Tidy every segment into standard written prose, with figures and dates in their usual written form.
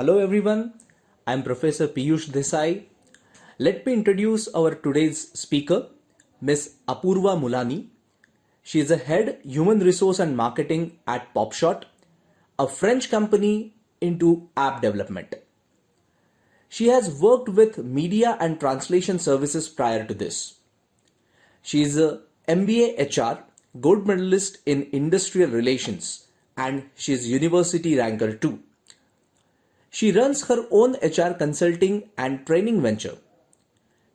Hello everyone, I am Professor Piyush Desai. Let me introduce our today's speaker, Ms. Apurva Mulani. She is a head human resource and marketing at Popshot, a French company into app development. She has worked with media and translation services prior to this. She is a MBA HR, gold medalist in industrial relations, and she is university ranker too. She runs her own HR consulting and training venture.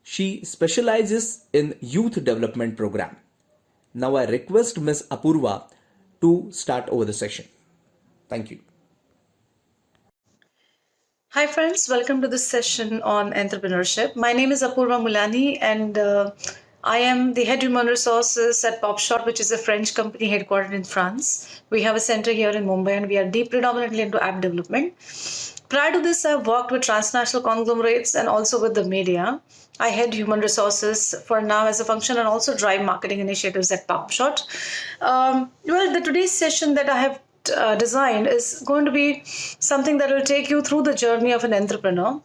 She specializes in youth development program. Now I request Ms. Apurva to start over the session. Thank you. Hi friends, welcome to this session on entrepreneurship. My name is Apurva Mulani and I am the head human resources at Popshot, which is a French company headquartered in France. We have a center here in Mumbai and we are predominantly into app development. Prior to this, I've worked with transnational conglomerates and also with the media. I head human resources for now as a function and also drive marketing initiatives at Popshot. Today's session that I have designed is going to be something that will take you through the journey of an entrepreneur.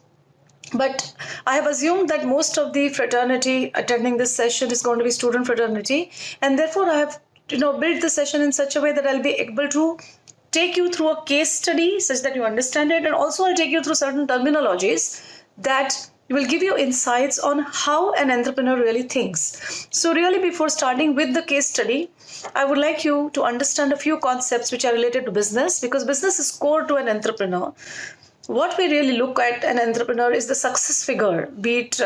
But I have assumed that most of the fraternity attending this session is going to be student fraternity, and therefore I have built the session in such a way that I'll be able to take you through a case study such that you understand it, and also I'll take you through certain terminologies that will give you insights on how an entrepreneur really thinks. So really, before starting with the case study, I would like you to understand a few concepts which are related to business, because business is core to an entrepreneur. What we really look at an entrepreneur is the success figure, be it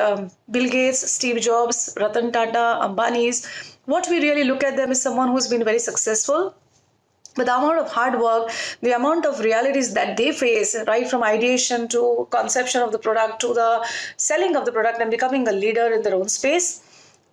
Bill Gates, Steve Jobs, Ratan Tata, Ambani's. What we really look at them is someone who's been very successful. But the amount of hard work, the amount of realities that they face, right from ideation to conception of the product to the selling of the product and becoming a leader in their own space,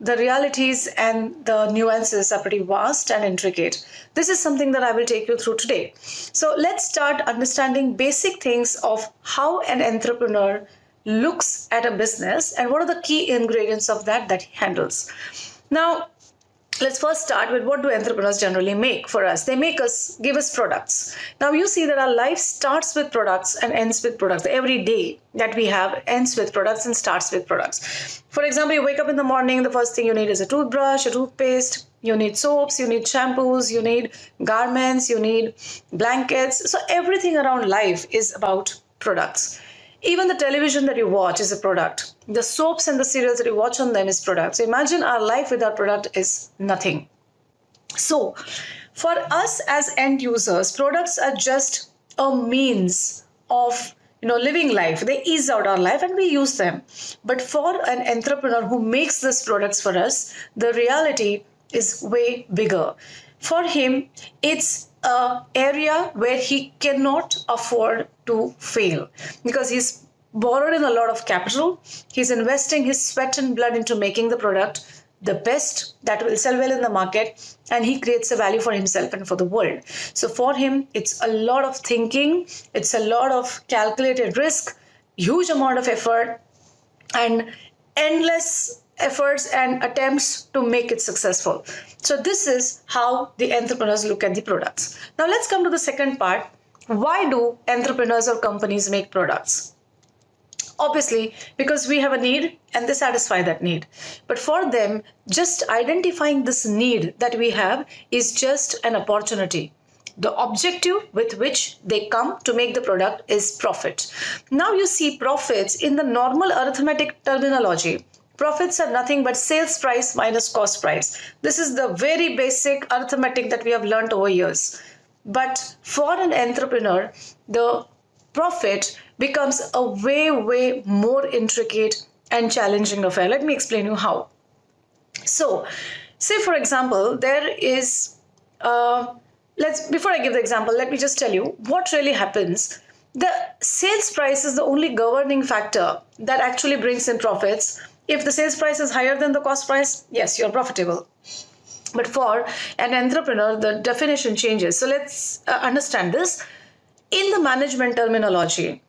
the realities and the nuances are pretty vast and intricate. This is something that I will take you through today. So let's start understanding basic things of how an entrepreneur looks at a business and what are the key ingredients of that he handles. Now, let's first start with what do entrepreneurs generally make for us. They give us products. Now you see that our life starts with products and ends with products. Every day that we have ends with products and starts with products. For example, you wake up in the morning, the first thing you need is a toothbrush, a toothpaste, you need soaps, you need shampoos, you need garments, you need blankets. So everything around life is about products. Even the television that you watch is a product. The soaps and the cereals that you watch on them is products. So imagine our life without product is nothing. So for us as end users, products are just a means of living life. They ease out our life and we use them. But for an entrepreneur who makes these products for us, the reality is way bigger. For him, it's an area where he cannot afford to fail because he's borrowed in a lot of capital. He's investing his sweat and blood into making the product the best that will sell well in the market, and he creates a value for himself and for the world. So for him, it's a lot of thinking, it's a lot of calculated risk, huge amount of effort, and endless efforts and attempts to make it successful. So this is how the entrepreneurs look at the products. Now let's come to the second part. Why do entrepreneurs or companies make products? Obviously, because we have a need and they satisfy that need. But for them, just identifying this need that we have is just an opportunity. The objective with which they come to make the product is profit. Now you see profits in the normal arithmetic terminology. Profits are nothing but sales price minus cost price. This is the very basic arithmetic that we have learned over years. But for an entrepreneur, the profit becomes a way more intricate and challenging affair. Let me explain you how. So, say for example, there is, before I give the example, let me just tell you what really happens. The sales price is the only governing factor that actually brings in profits. If the sales price is higher than the cost price, yes, you're profitable. But for an entrepreneur, the definition changes. So let's understand this. In the management terminology,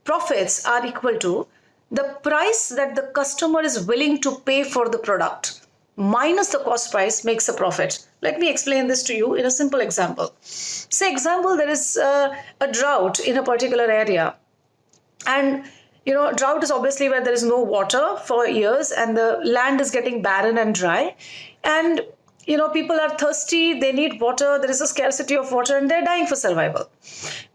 profits are equal to the price that the customer is willing to pay for the product minus the cost price makes a profit. Let me explain this to you in a simple example. Say example, there is a drought in a particular area. And drought is obviously where there is no water for years and the land is getting barren and dry. And people are thirsty, they need water, there is a scarcity of water, and they're dying for survival.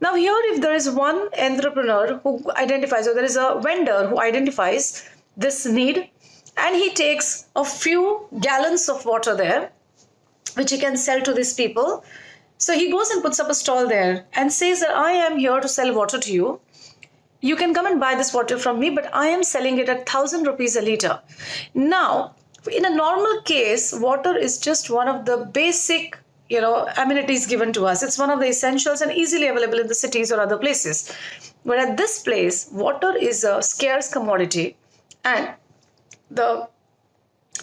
Now, here, if there is one entrepreneur who identifies, or there is a vendor who identifies this need, and he takes a few gallons of water there, which he can sell to these people. So he goes and puts up a stall there and says that I am here to sell water to you. You can come and buy this water from me, but I am selling it at 1,000 rupees a liter. Now, in a normal case, water is just one of the basic, amenities given to us. It's one of the essentials and easily available in the cities or other places. But at this place, water is a scarce commodity, and the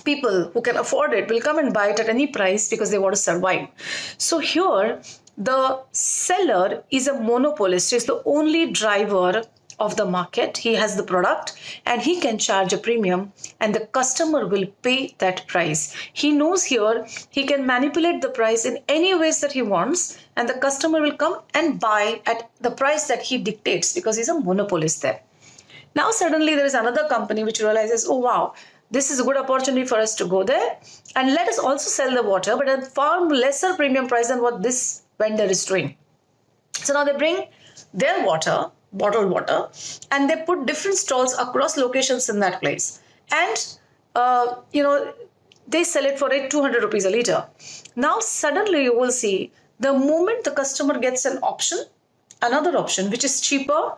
people who can afford it will come and buy it at any price because they want to survive. So here, the seller is a monopolist. He's the only driver of the market. He has the product and he can charge a premium, and the customer will pay that price. He knows here he can manipulate the price in any ways that he wants, and the customer will come and buy at the price that he dictates because he's a monopolist there. Now suddenly there is another company which realizes, oh wow, this is a good opportunity for us to go there, and let us also sell the water, but at a far lesser premium price than what this vendor is doing. So now they bring their water, bottled water, and they put different stalls across locations in that place. And, they sell it for 200 rupees a liter. Now suddenly you will see the moment the customer gets another option, which is cheaper,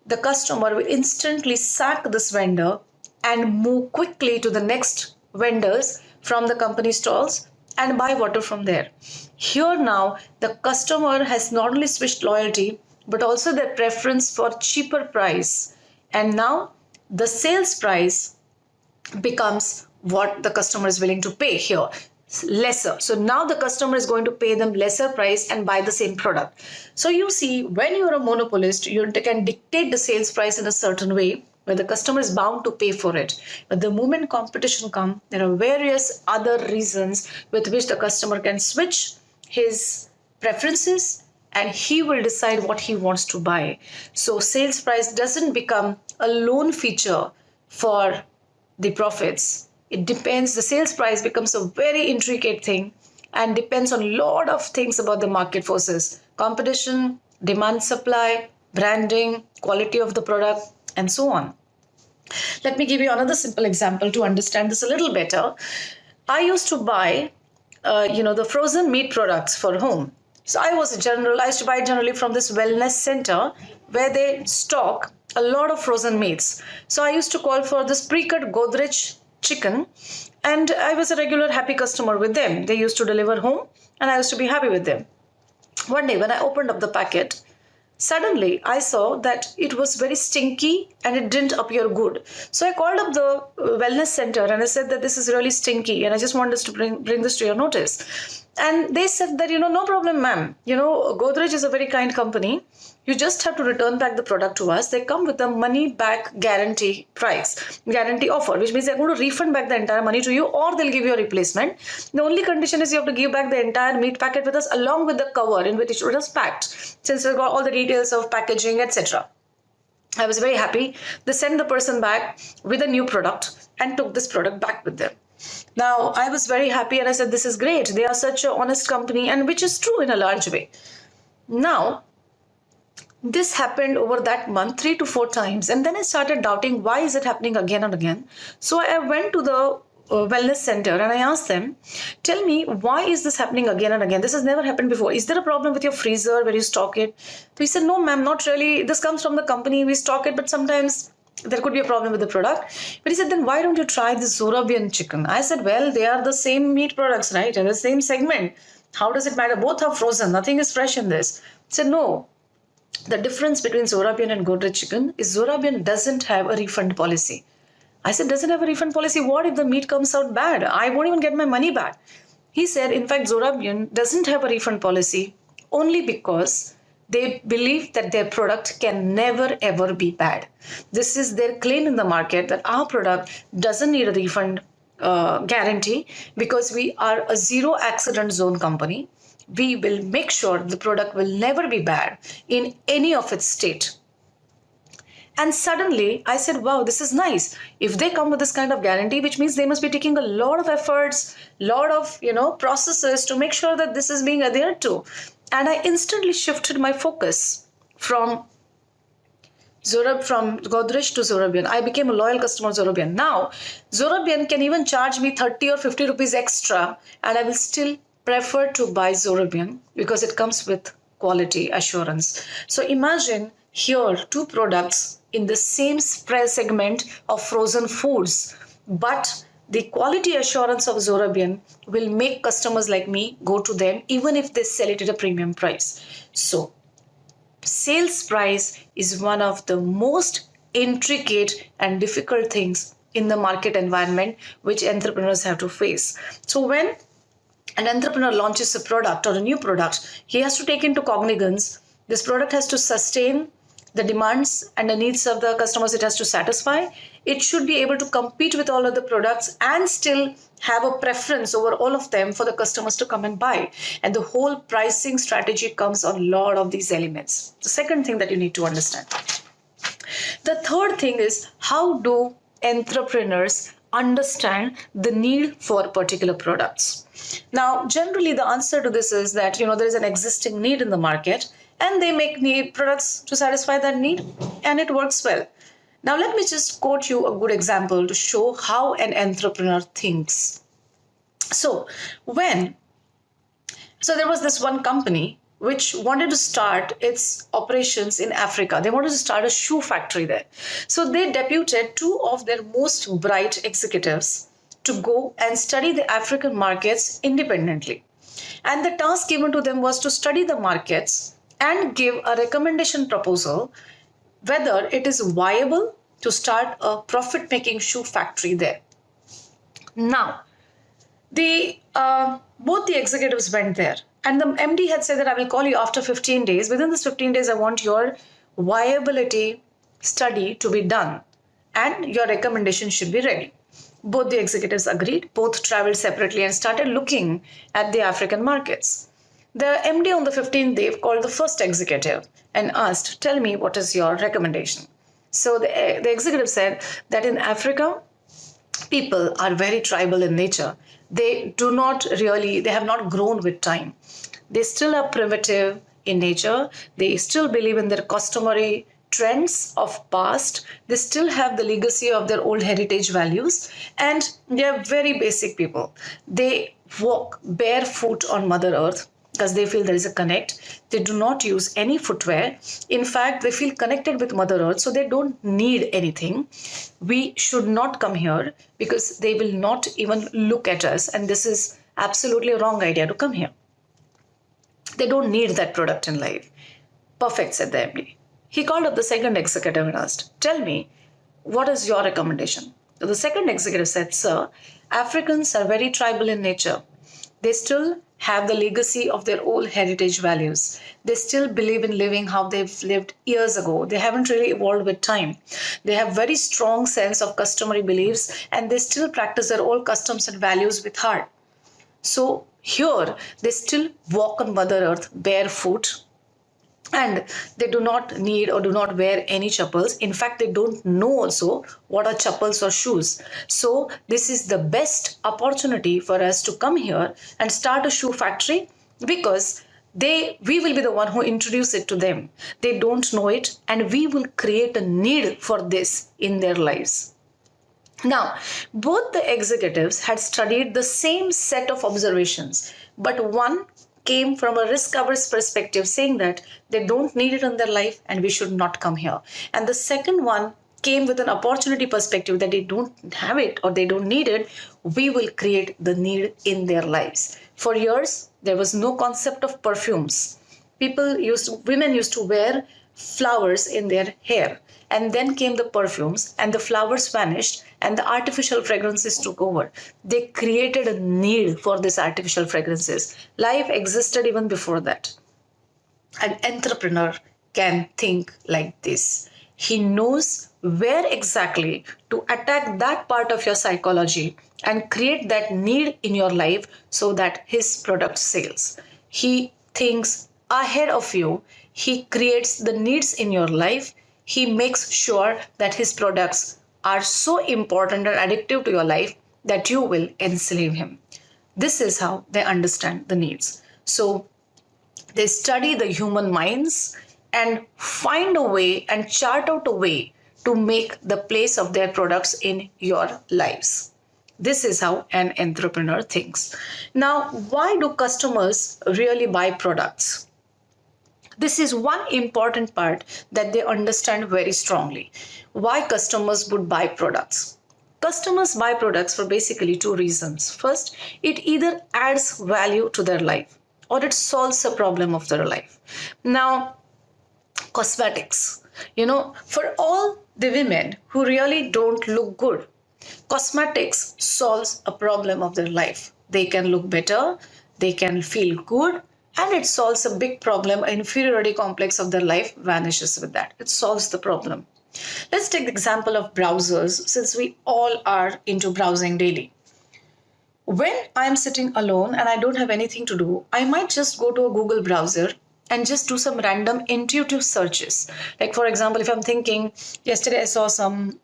the customer will instantly sack this vendor and move quickly to the next vendors from the company stalls and buy water from there. Here now, the customer has not only switched loyalty, but also their preference for cheaper price. And now the sales price becomes what the customer is willing to pay here, lesser. So now the customer is going to pay them lesser price and buy the same product. So you see, when you're a monopolist, you can dictate the sales price in a certain way where the customer is bound to pay for it. But the moment competition comes, there are various other reasons with which the customer can switch his preferences and he will decide what he wants to buy. So sales price doesn't become a lone feature for the profits. It depends, the sales price becomes a very intricate thing and depends on a lot of things about the market forces: competition, demand, supply, branding, quality of the product, and so on. Let me give you another simple example to understand this a little better. I used to buy, the frozen meat products for home. So I used to buy generally from this wellness center where they stock a lot of frozen meats. So I used to call for this pre-cut Godrej chicken, and I was a regular happy customer with them. They used to deliver home and I used to be happy with them. One day when I opened up the packet, suddenly I saw that it was very stinky and it didn't appear good. So I called up the wellness center and I said that this is really stinky and I just want us to bring this to your notice. And they said that, no problem, ma'am. Godrej is a very kind company. You just have to return back the product to us. They come with a money back guarantee offer, which means they're going to refund back the entire money to you or they'll give you a replacement. The only condition is you have to give back the entire meat packet with us along with the cover in which it was packed, since we've got all the details of packaging, etc. I was very happy. They sent the person back with a new product and took this product back with them. Now, I was very happy and I said, this is great. They are such an honest company, and which is true in a large way. Now, this happened over that month 3 to 4 times. And then I started doubting, why is it happening again and again? So I went to the wellness center and I asked them, tell me, why is this happening again and again? This has never happened before. Is there a problem with your freezer where you stock it? So he said, no, ma'am, not really. This comes from the company. We stock it, but sometimes there could be a problem with the product. But he said, then why don't you try this Zorabian chicken? I said, well, they are the same meat products, right? And the same segment. How does it matter? Both are frozen. Nothing is fresh in this. He said, no. The difference between Zorabian and Godrej chicken is Zorabian doesn't have a refund policy. I said, doesn't have a refund policy? What if the meat comes out bad? I won't even get my money back. He said, in fact, Zorabian doesn't have a refund policy only because they believe that their product can never ever be bad. This is their claim in the market, that our product doesn't need a refund guarantee because we are a zero accident zone company. We will make sure the product will never be bad in any of its state. And suddenly I said, wow, this is nice. If they come with this kind of guarantee, which means they must be taking a lot of efforts, lot of, processes to make sure that this is being adhered to. And I instantly shifted my focus from Godrej to Zorabian. I became a loyal customer of Zorabian. Now, Zorabian can even charge me 30 or 50 rupees extra, and I will still prefer to buy Zorabian because it comes with quality assurance. So imagine here two products in the same price segment of frozen foods, but the quality assurance of Zorabian will make customers like me go to them even if they sell it at a premium price. So sales price is one of the most intricate and difficult things in the market environment which entrepreneurs have to face. So when an entrepreneur launches a product or a new product, he has to take into cognizance this product has to sustain the demands and the needs of the customers it has to satisfy. It should be able to compete with all other products and still have a preference over all of them for the customers to come and buy. And the whole pricing strategy comes on a lot of these elements. The second thing that you need to understand. The third thing is, how do entrepreneurs understand the need for particular products? Now, generally the answer to this is that, there is an existing need in the market and they make need products to satisfy that need, and it works well. Now, let me just quote you a good example to show how an entrepreneur thinks. So there was this one company which wanted to start its operations in Africa. They wanted to start a shoe factory there. So they deputed two of their most bright executives to go and study the African markets independently. And the task given to them was to study the markets and give a recommendation proposal whether it is viable to start a profit-making shoe factory there. Now, both the executives went there, and the MD had said that I will call you after 15 days. Within this 15 days, I want your viability study to be done and your recommendation should be ready. Both the executives agreed. Both traveled separately and started looking at the African markets. The MD on the 15th day called the first executive and asked, tell me, what is your recommendation? So the executive said that in Africa, people are very tribal in nature. They have not grown with time. They still are primitive in nature. They still believe in their customary trends of past. They still have the legacy of their old heritage values, and they are very basic people. They walk barefoot on Mother Earth because they feel there is a connect. They do not use any footwear. In fact, they feel connected with Mother Earth, so they don't need anything. We should not come here because they will not even look at us, and this is absolutely a wrong idea to come here. They don't need that product in life. Perfect, said the MD. He called up the second executive and asked, tell me, what is your recommendation? So the second executive said, sir, Africans are very tribal in nature. They still have the legacy of their old heritage values. They still believe in living how they've lived years ago. They haven't really evolved with time. They have very strong sense of customary beliefs, and they still practice their old customs and values with heart. So here, they still walk on Mother Earth barefoot, and they do not need or do not wear any chappals. In fact, they don't know also what are chappals or shoes. So this is the best opportunity for us to come here and start a shoe factory, because we will be the one who introduce it to them. They don't know it, and we will create a need for this in their lives. Now, both the executives had studied the same set of observations, but one came from a risk-averse perspective, saying that they don't need it in their life and we should not come here. And the second one came with an opportunity perspective that they don't have it or they don't need it. We will create the need in their lives. For years, there was no concept of perfumes. Women used to wear flowers in their hair, and then came the perfumes, and the flowers vanished and the artificial fragrances took over. They created a need for these artificial fragrances. Life existed even before that. An entrepreneur can think like this. He knows where exactly to attack that part of your psychology and create that need in your life so that his product sells. He thinks ahead of you. He creates the needs in your life. he makes sure that his products are so important and addictive to your life that you will enslave him. This is how they understand the needs. So they study the human minds and find a way and chart out a way to make the place of their products in your lives. This is how an entrepreneur thinks. Now, why do customers really buy products? This is one important part that they understand very strongly. Why customers would buy products? Customers buy products for basically two reasons. First, it either adds value to their life or it solves a problem of their life. Now, cosmetics, for all the women who really don't look good, cosmetics solves a problem of their life. They can look better, they can feel good, and it solves a big problem. Inferiority complex of their life vanishes with that. It solves the problem. Let's take the example of browsers, since we all are into browsing daily. When I'm sitting alone and I don't have anything to do, I might just go to a Google browser and just do some random intuitive searches. Like, for example, if I'm thinking, yesterday I saw some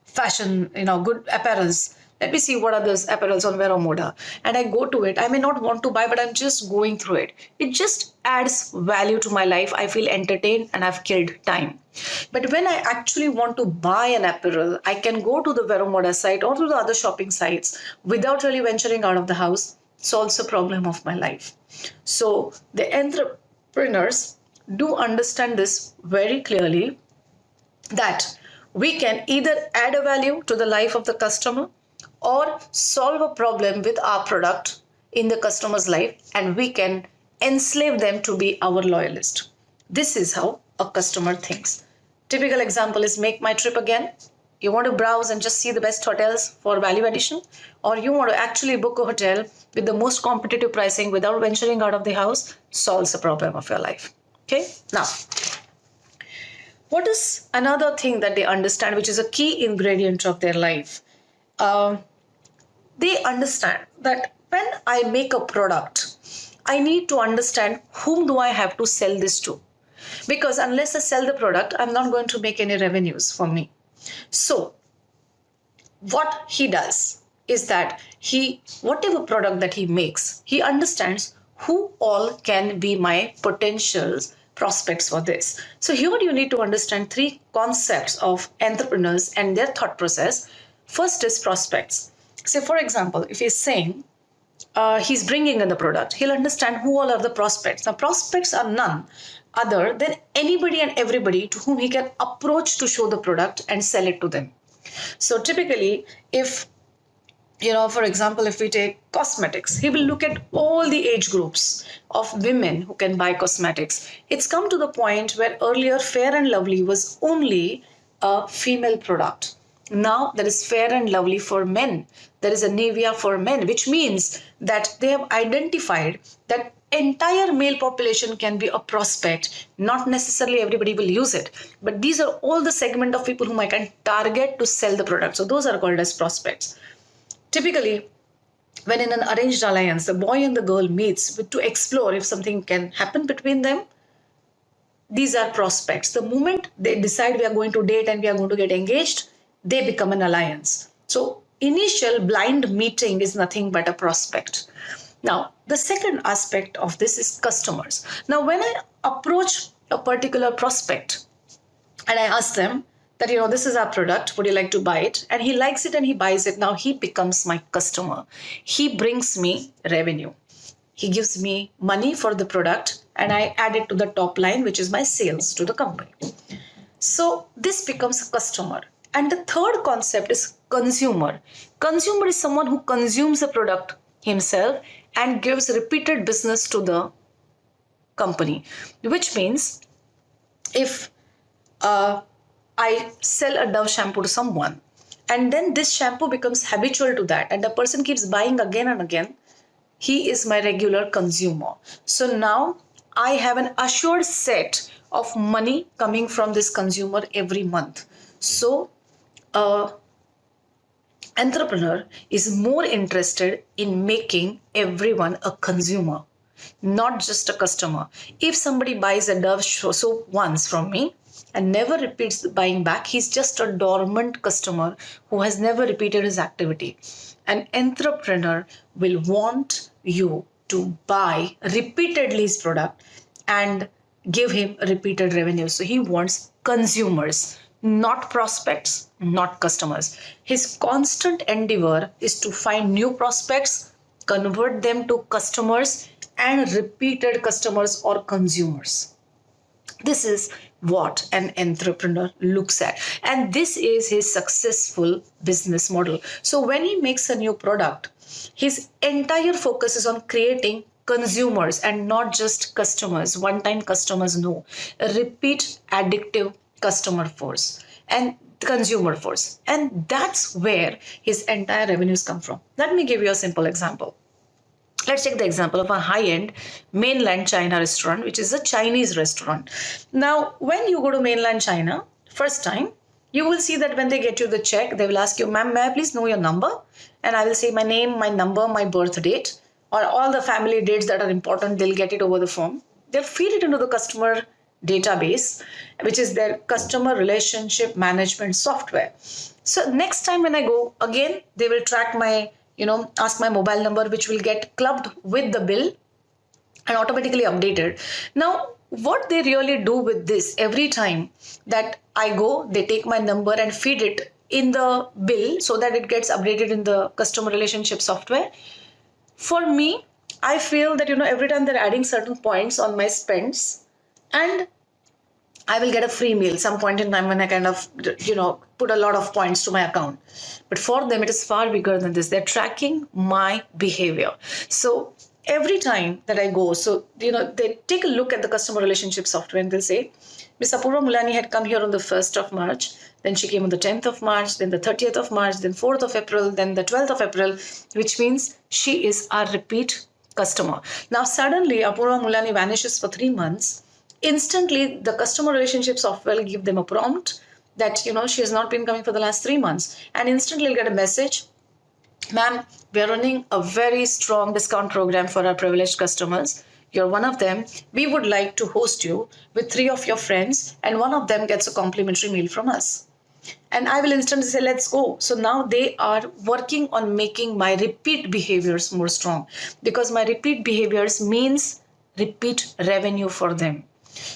fashion, good apparels. Let me see what are those apparels on Vero Moda. And I go to it. I may not want to buy, but I'm just going through it. It just adds value to my life. I feel entertained and I've killed time. But when I actually want to buy an apparel, I can go to the Vero Moda site or to the other shopping sites without really venturing out of the house. Solves a problem of my life. So the entrepreneurs do understand this very clearly, that we can either add a value to the life of the customer or solve a problem with our product in the customer's life, and we can enslave them to be our loyalist. This is how a customer thinks. Typical example is Make My Trip Again. You want to browse and just see the best hotels for value addition, or you want to actually book a hotel with the most competitive pricing without venturing out of the house, solves a problem of your life. Okay, now, what is another thing that they understand, which is a key ingredient of their life? They understand that when I make a product, I need to understand whom do I have to sell this to. Because unless I sell the product, I'm not going to make any revenues for me. So what he does is that whatever product that he makes, he understands who all can be my potential prospects for this. So here you need to understand three concepts of entrepreneurs and their thought process. First is prospects. Say, for example, if he's saying he's bringing in the product, he'll understand who all are the prospects. Now, prospects are none other than anybody and everybody to whom he can approach to show the product and sell it to them. So typically, if, for example, if we take cosmetics, he will look at all the age groups of women who can buy cosmetics. It's come to the point where earlier Fair and Lovely was only a female product. Now there is Fair and Lovely for men. There is a Nivea for men, which means that they have identified that entire male population can be a prospect. Not necessarily everybody will use it, but these are all the segment of people whom I can target to sell the product. So those are called as prospects. Typically, when in an arranged alliance, the boy and the girl meets to explore if something can happen between them, these are prospects. The moment they decide we are going to date and we are going to get engaged, they become an alliance. So initial blind meeting is nothing but a prospect. Now, the second aspect of this is customers. Now, when I approach a particular prospect and I ask them that, this is our product, would you like to buy it? And he likes it and he buys it. Now he becomes my customer. He brings me revenue. He gives me money for the product and I add it to the top line, which is my sales to the company. So this becomes a customer. And the third concept is consumer. Consumer is someone who consumes the product himself and gives repeated business to the company, which means if I sell a Dove shampoo to someone and then this shampoo becomes habitual to that and the person keeps buying again and again, he is my regular consumer. So now I have an assured set of money coming from this consumer every month. So entrepreneur is more interested in making everyone a consumer, not just a customer. If somebody buys a Dove soap once from me, and never repeats buying back, he's just a dormant customer who has never repeated his activity. An entrepreneur will want you to buy repeatedly his product and give him repeated revenue. So he wants consumers, not prospects, not customers. His constant endeavor is to find new prospects, convert them to customers, and repeated customers or consumers. This is what an entrepreneur looks at, and this is his successful business model. So when he makes a new product, his entire focus is on creating consumers and not just customers, one time customers. No, a repeat addictive customer force and consumer force, and that's where his entire revenues come from. Let me give you a simple example. Let's take the example of a high-end mainland China restaurant, which is a Chinese restaurant. Now, when you go to mainland China, first time, you will see that when they get you the check, they will ask you, ma'am, may I please know your number? And I will say my name, my number, my birth date, or all the family dates that are important. They'll get it over the phone. They'll feed it into the customer database, which is their customer relationship management software. So next time when I go, again, they will track my ask my mobile number, which will get clubbed with the bill and automatically updated. Now, what they really do with this, every time that I go, they take my number and feed it in the bill so that it gets updated in the customer relationship software. For me, I feel that, every time they're adding certain points on my spends, and I will get a free meal some point in time when I kind of, put a lot of points to my account. But for them, it is far bigger than this. They're tracking my behavior. So every time that I go, they take a look at the customer relationship software and they'll say, Ms. Apurva Mulani had come here on the 1st of March. Then she came on the 10th of March, then the 30th of March, then 4th of April, then the 12th of April, which means she is our repeat customer. Now, suddenly, Apurva Mulani vanishes for 3 months. Instantly, the customer relationship software will give them a prompt that, she has not been coming for the last 3 months. And instantly, you'll get a message, ma'am, we are running a very strong discount program for our privileged customers. You're one of them. We would like to host you with 3 of your friends, and one of them gets a complimentary meal from us. And I will instantly say, let's go. So now they are working on making my repeat behaviors more strong, because my repeat behaviors means repeat revenue for them.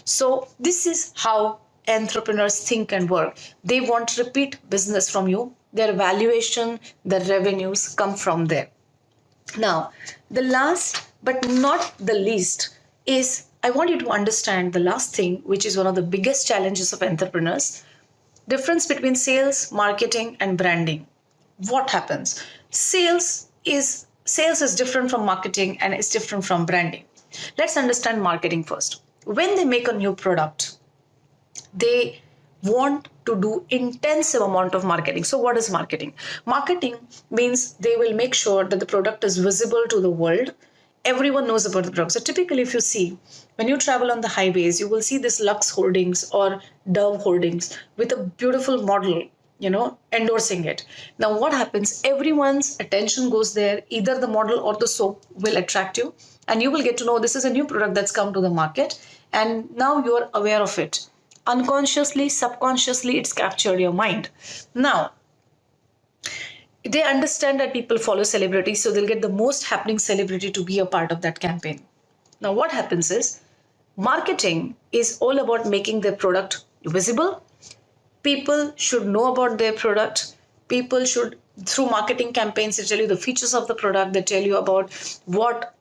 So this is how entrepreneurs think and work. They want repeat business from you. Their valuation, their revenues come from there. Now, the last but not the least is, I want you to understand the last thing, which is one of the biggest challenges of entrepreneurs. Difference between sales, marketing, and branding. What happens? Sales is different from marketing and it's different from branding. Let's understand marketing first. When they make a new product, they want to do intensive amount of marketing. So what is marketing? Marketing means they will make sure that the product is visible to the world. Everyone knows about the product. So typically, if you see, when you travel on the highways, you will see this Lux holdings or Dove holdings with a beautiful model, endorsing it. Now, what happens? Everyone's attention goes there. Either the model or the soap will attract you, and you will get to know this is a new product that's come to the market, and now you are aware of it. Unconsciously, subconsciously, it's captured your mind. Now, they understand that people follow celebrities, so they'll get the most happening celebrity to be a part of that campaign. Now, what happens is, marketing is all about making their product visible. People should know about their product. People should, through marketing campaigns, they tell you the features of the product. They tell you about what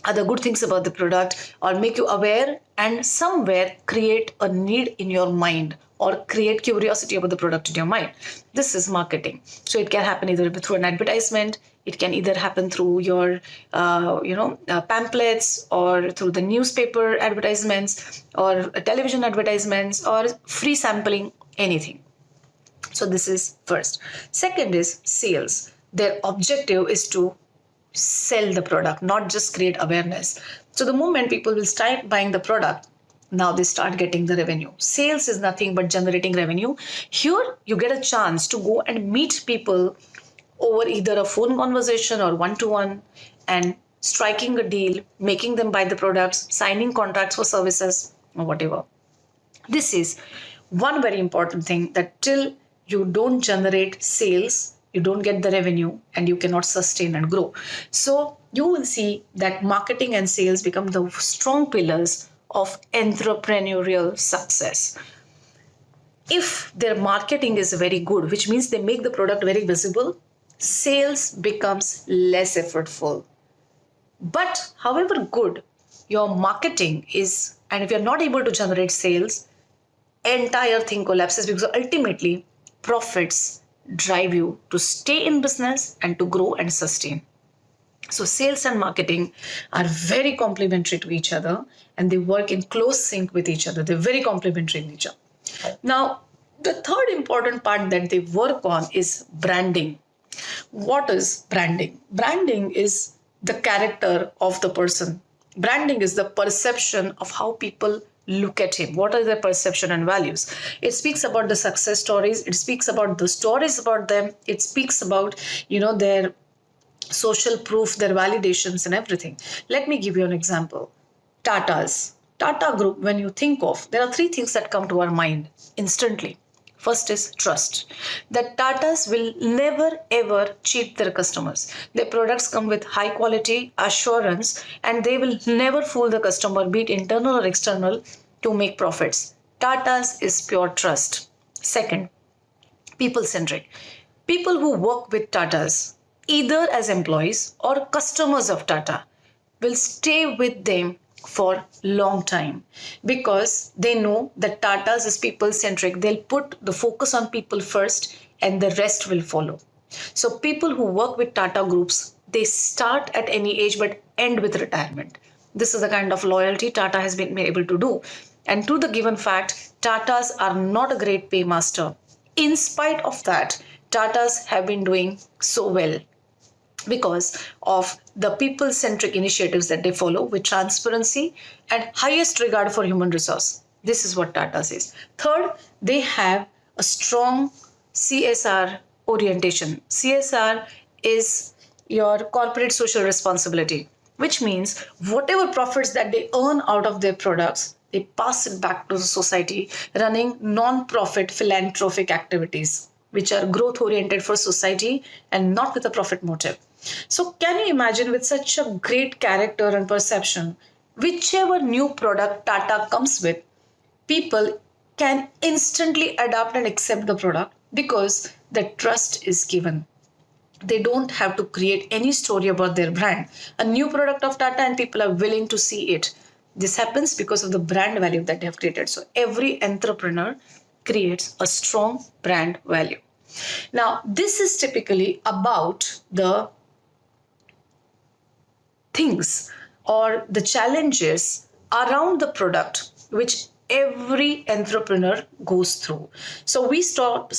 are the good things about the product, or make you aware and somewhere create a need in your mind or create curiosity about the product in your mind. This is marketing. So it can happen either through an advertisement. It can either happen through your, pamphlets, or through the newspaper advertisements, or television advertisements, or free sampling, anything. So this is first. Second is sales. Their objective is to sell the product, not just create awareness. So the moment people will start buying the product, now they start getting the revenue. Sales is nothing but generating revenue. Here you get a chance to go and meet people over either a phone conversation or one-to-one, and striking a deal, making them buy the products, signing contracts for services, or whatever. This is one very important thing, that till you don't generate sales, you don't get the revenue and you cannot sustain and grow. So you will see that marketing and sales become the strong pillars of entrepreneurial success. If their marketing is very good, which means they make the product very visible, sales becomes less effortful. But however good your marketing is, and if you're not able to generate sales, entire thing collapses, because ultimately profits drive you to stay in business and to grow and sustain. So sales and marketing are very complementary to each other, and they work in close sync with each other. They're very complementary in each other. Now, the third important part that they work on is branding. What is branding? Branding is the character of the person. Branding is the perception of how people look at him. What are their perception and values? It speaks about the success stories. It speaks about the stories about them. It speaks about, their social proof, their validations and everything. Let me give you an example. Tata Group, when you think of, there are three things that come to our mind instantly. First is trust. That Tatas will never ever cheat their customers. Their products come with high quality assurance, and they will never fool the customer, be it internal or external, to make profits. Tatas is pure trust. Second, people centric. People who work with Tatas, either as employees or customers of Tata, will stay with them for long time, because they know that Tata's is people centric. They'll put the focus on people first and the rest will follow. So people who work with Tata groups, they start at any age but end with retirement. This is the kind of loyalty Tata has been able to do. And to the given fact, Tatas are not a great paymaster. In spite of that, Tatas have been doing so well because of the people-centric initiatives that they follow with transparency and highest regard for human resource. This is what Tata says. Third, they have a strong CSR orientation. CSR is your corporate social responsibility, which means whatever profits that they earn out of their products, they pass it back to the society, running non-profit philanthropic activities, which are growth oriented for society and not with a profit motive. So can you imagine, with such a great character and perception, whichever new product Tata comes with, people can instantly adapt and accept the product because the trust is given. They don't have to create any story about their brand. A new product of Tata and people are willing to see it. This happens because of the brand value that they have created. So every entrepreneur creates a strong brand value. Now, this is typically about the things or the challenges around the product which every entrepreneur goes through. So we saw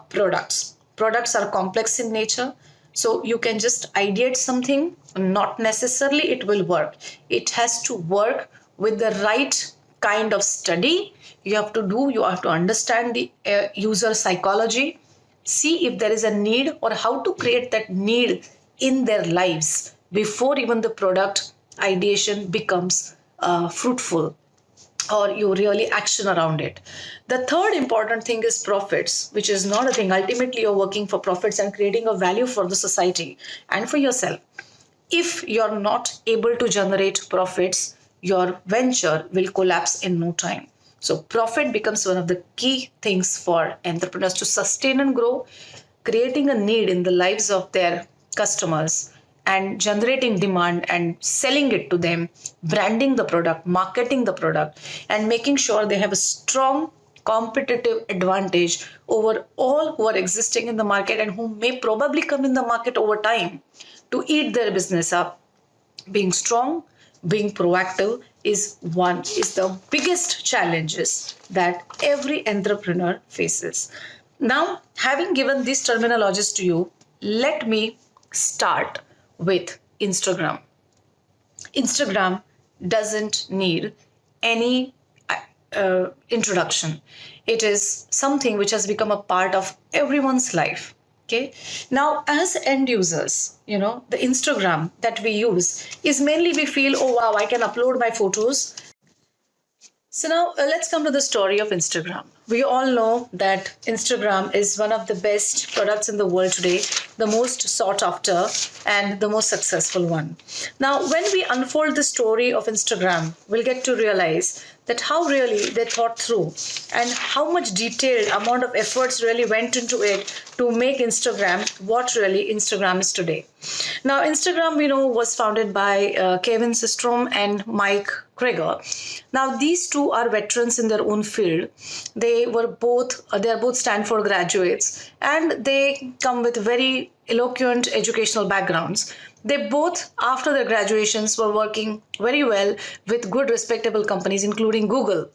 products. Products are complex in nature. So you can just ideate something, not necessarily it will work. It has to work with the right kind of study. You have to understand the user psychology, see if there is a need or how to create that need in their lives before even the product ideation becomes fruitful or you really action around it. The third important thing is profits, which is not a thing. Ultimately, you're working for profits and creating a value for the society and for yourself. If you're not able to generate profits, your venture will collapse in no time. So profit becomes one of the key things for entrepreneurs to sustain and grow, creating a need in the lives of their customers and generating demand and selling it to them, branding the product, marketing the product, and making sure they have a strong competitive advantage over all who are existing in the market and who may probably come in the market over time to eat their business up. Being strong, being proactive is the biggest challenges that every entrepreneur faces. Now, having given these terminologies to you, let me start with Instagram. Instagram doesn't need any introduction. It is something which has become a part of everyone's life. Okay. Now, as end users, the Instagram that we use is mainly we feel, oh wow, I can upload my photos, So now let's come to the story of Instagram. We all know that Instagram is one of the best products in the world today, the most sought after and the most successful one. Now, when we unfold the story of Instagram, we'll get to realize that how really they thought through and how much detailed amount of efforts really went into it to make Instagram what really Instagram is today. Now, Instagram, we know, was founded by Kevin Systrom and Mike Krieger. Now, these two are veterans in their own field. They are both Stanford graduates, and they come with very eloquent educational backgrounds. They both, after their graduations, were working very well with good, respectable companies, including Google.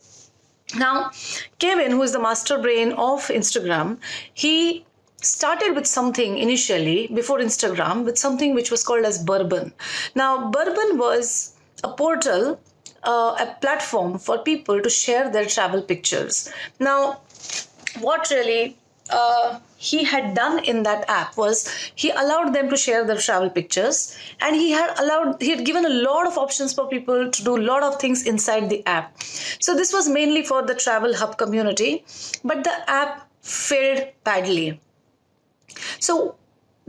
Now, Kevin, who is the master brain of Instagram, he started with something initially before Instagram, with something which was called as Bourbon. Now, Bourbon was a portal, a platform for people to share their travel pictures. Now, what really he had done in that app was he allowed them to share their travel pictures, and he had given a lot of options for people to do a lot of things inside the app. So this was mainly for the travel hub community, but the app failed badly. So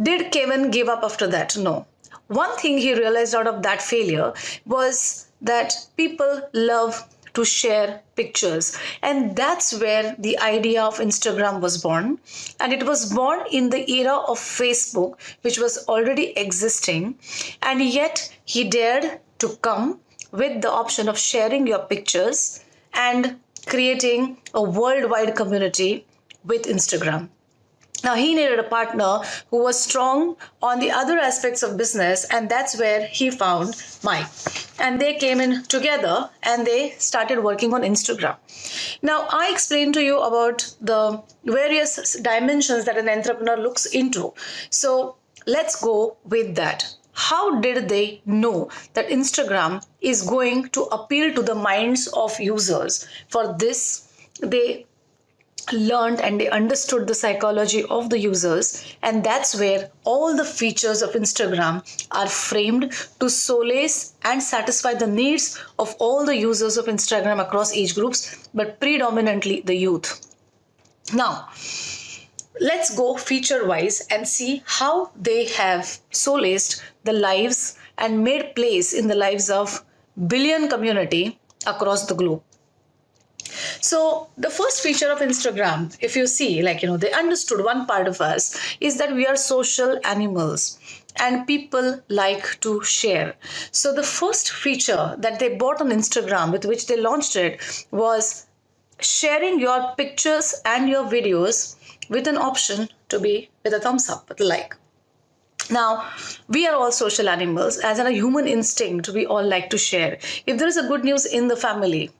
did Kevin give up after that? No. One thing he realized out of that failure was that people love to share pictures, and that's where the idea of Instagram was born. And it was born in the era of Facebook, which was already existing, and yet he dared to come with the option of sharing your pictures and creating a worldwide community with Instagram. Now, he needed a partner who was strong on the other aspects of business, and that's where he found Mike. And they came in together and they started working on Instagram. Now, I explained to you about the various dimensions that an entrepreneur looks into. So let's go with that. How did they know that Instagram is going to appeal to the minds of users? For this, they learned and they understood the psychology of the users, and that's where all the features of Instagram are framed to solace and satisfy the needs of all the users of Instagram across age groups, but predominantly the youth. Now, let's go feature wise and see how they have solaced the lives and made place in the lives of billion community across the globe. So the first feature of Instagram, if you see, they understood one part of us is that we are social animals and people like to share. So the first feature that they bought on Instagram, with which they launched it, was sharing your pictures and your videos with an option to be with a thumbs up, with a like. Now, we are all social animals. As a human instinct, we all like to share. If there is a good news in the family,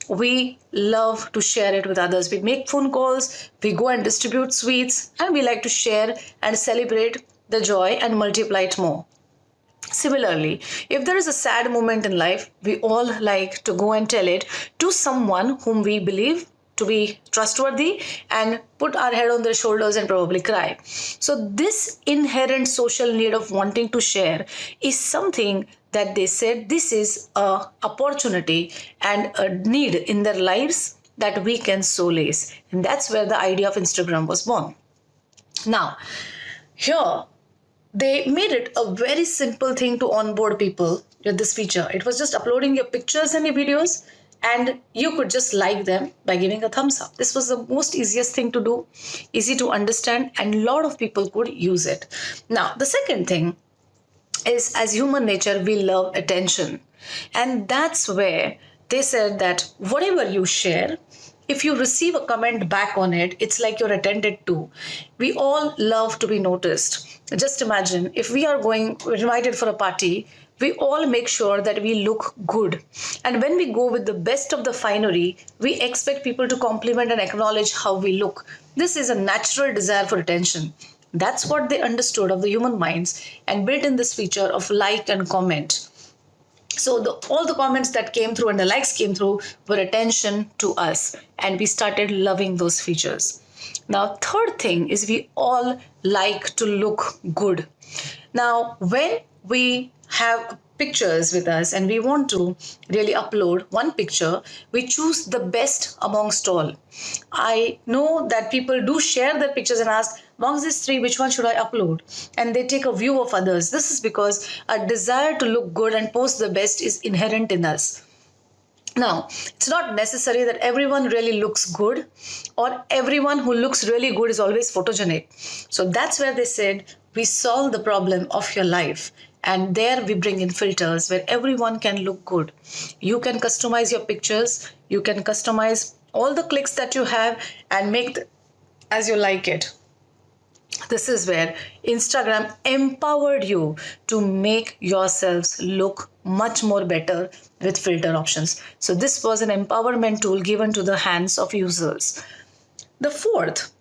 we love to share it with others. We make phone calls, we go and distribute sweets, and we like to share and celebrate the joy and multiply it more. Similarly, if there is a sad moment in life, we all like to go and tell it to someone whom we believe to be trustworthy and put our head on their shoulders and probably cry. So this inherent social need of wanting to share is something that they said this is an opportunity and a need in their lives that we can solace. And that's where the idea of Instagram was born. Now, here they made it a very simple thing to onboard people with this feature. It was just uploading your pictures and your videos, and you could just like them by giving a thumbs up. This was the most easiest thing to do, easy to understand, and a lot of people could use it. Now, the second thing is, as human nature, we love attention. And that's where they said that whatever you share, if you receive a comment back on it, it's like you're attended to. We all love to be noticed. Just imagine if we are invited for a party, we all make sure that we look good. And when we go with the best of the finery, we expect people to compliment and acknowledge how we look. This is a natural desire for attention. That's what they understood of the human minds and built in this feature of like and comment. So all the comments that came through and the likes came through were attention to us, and we started loving those features. Now, third thing is we all like to look good. Now, when we have pictures with us and we want to really upload one picture, we choose the best amongst all. I know that people do share their pictures and ask, amongst these three, which one should I upload? And they take a view of others. This is because a desire to look good and post the best is inherent in us. Now, it's not necessary that everyone really looks good or everyone who looks really good is always photogenic. So that's where they said, we solve the problem of your life. And there we bring in filters where everyone can look good. You can customize your pictures. You can customize all the clicks that you have and make as you like it. This is where Instagram empowered you to make yourselves look much more better with filter options. So this was an empowerment tool given to the hands of users. The fourth,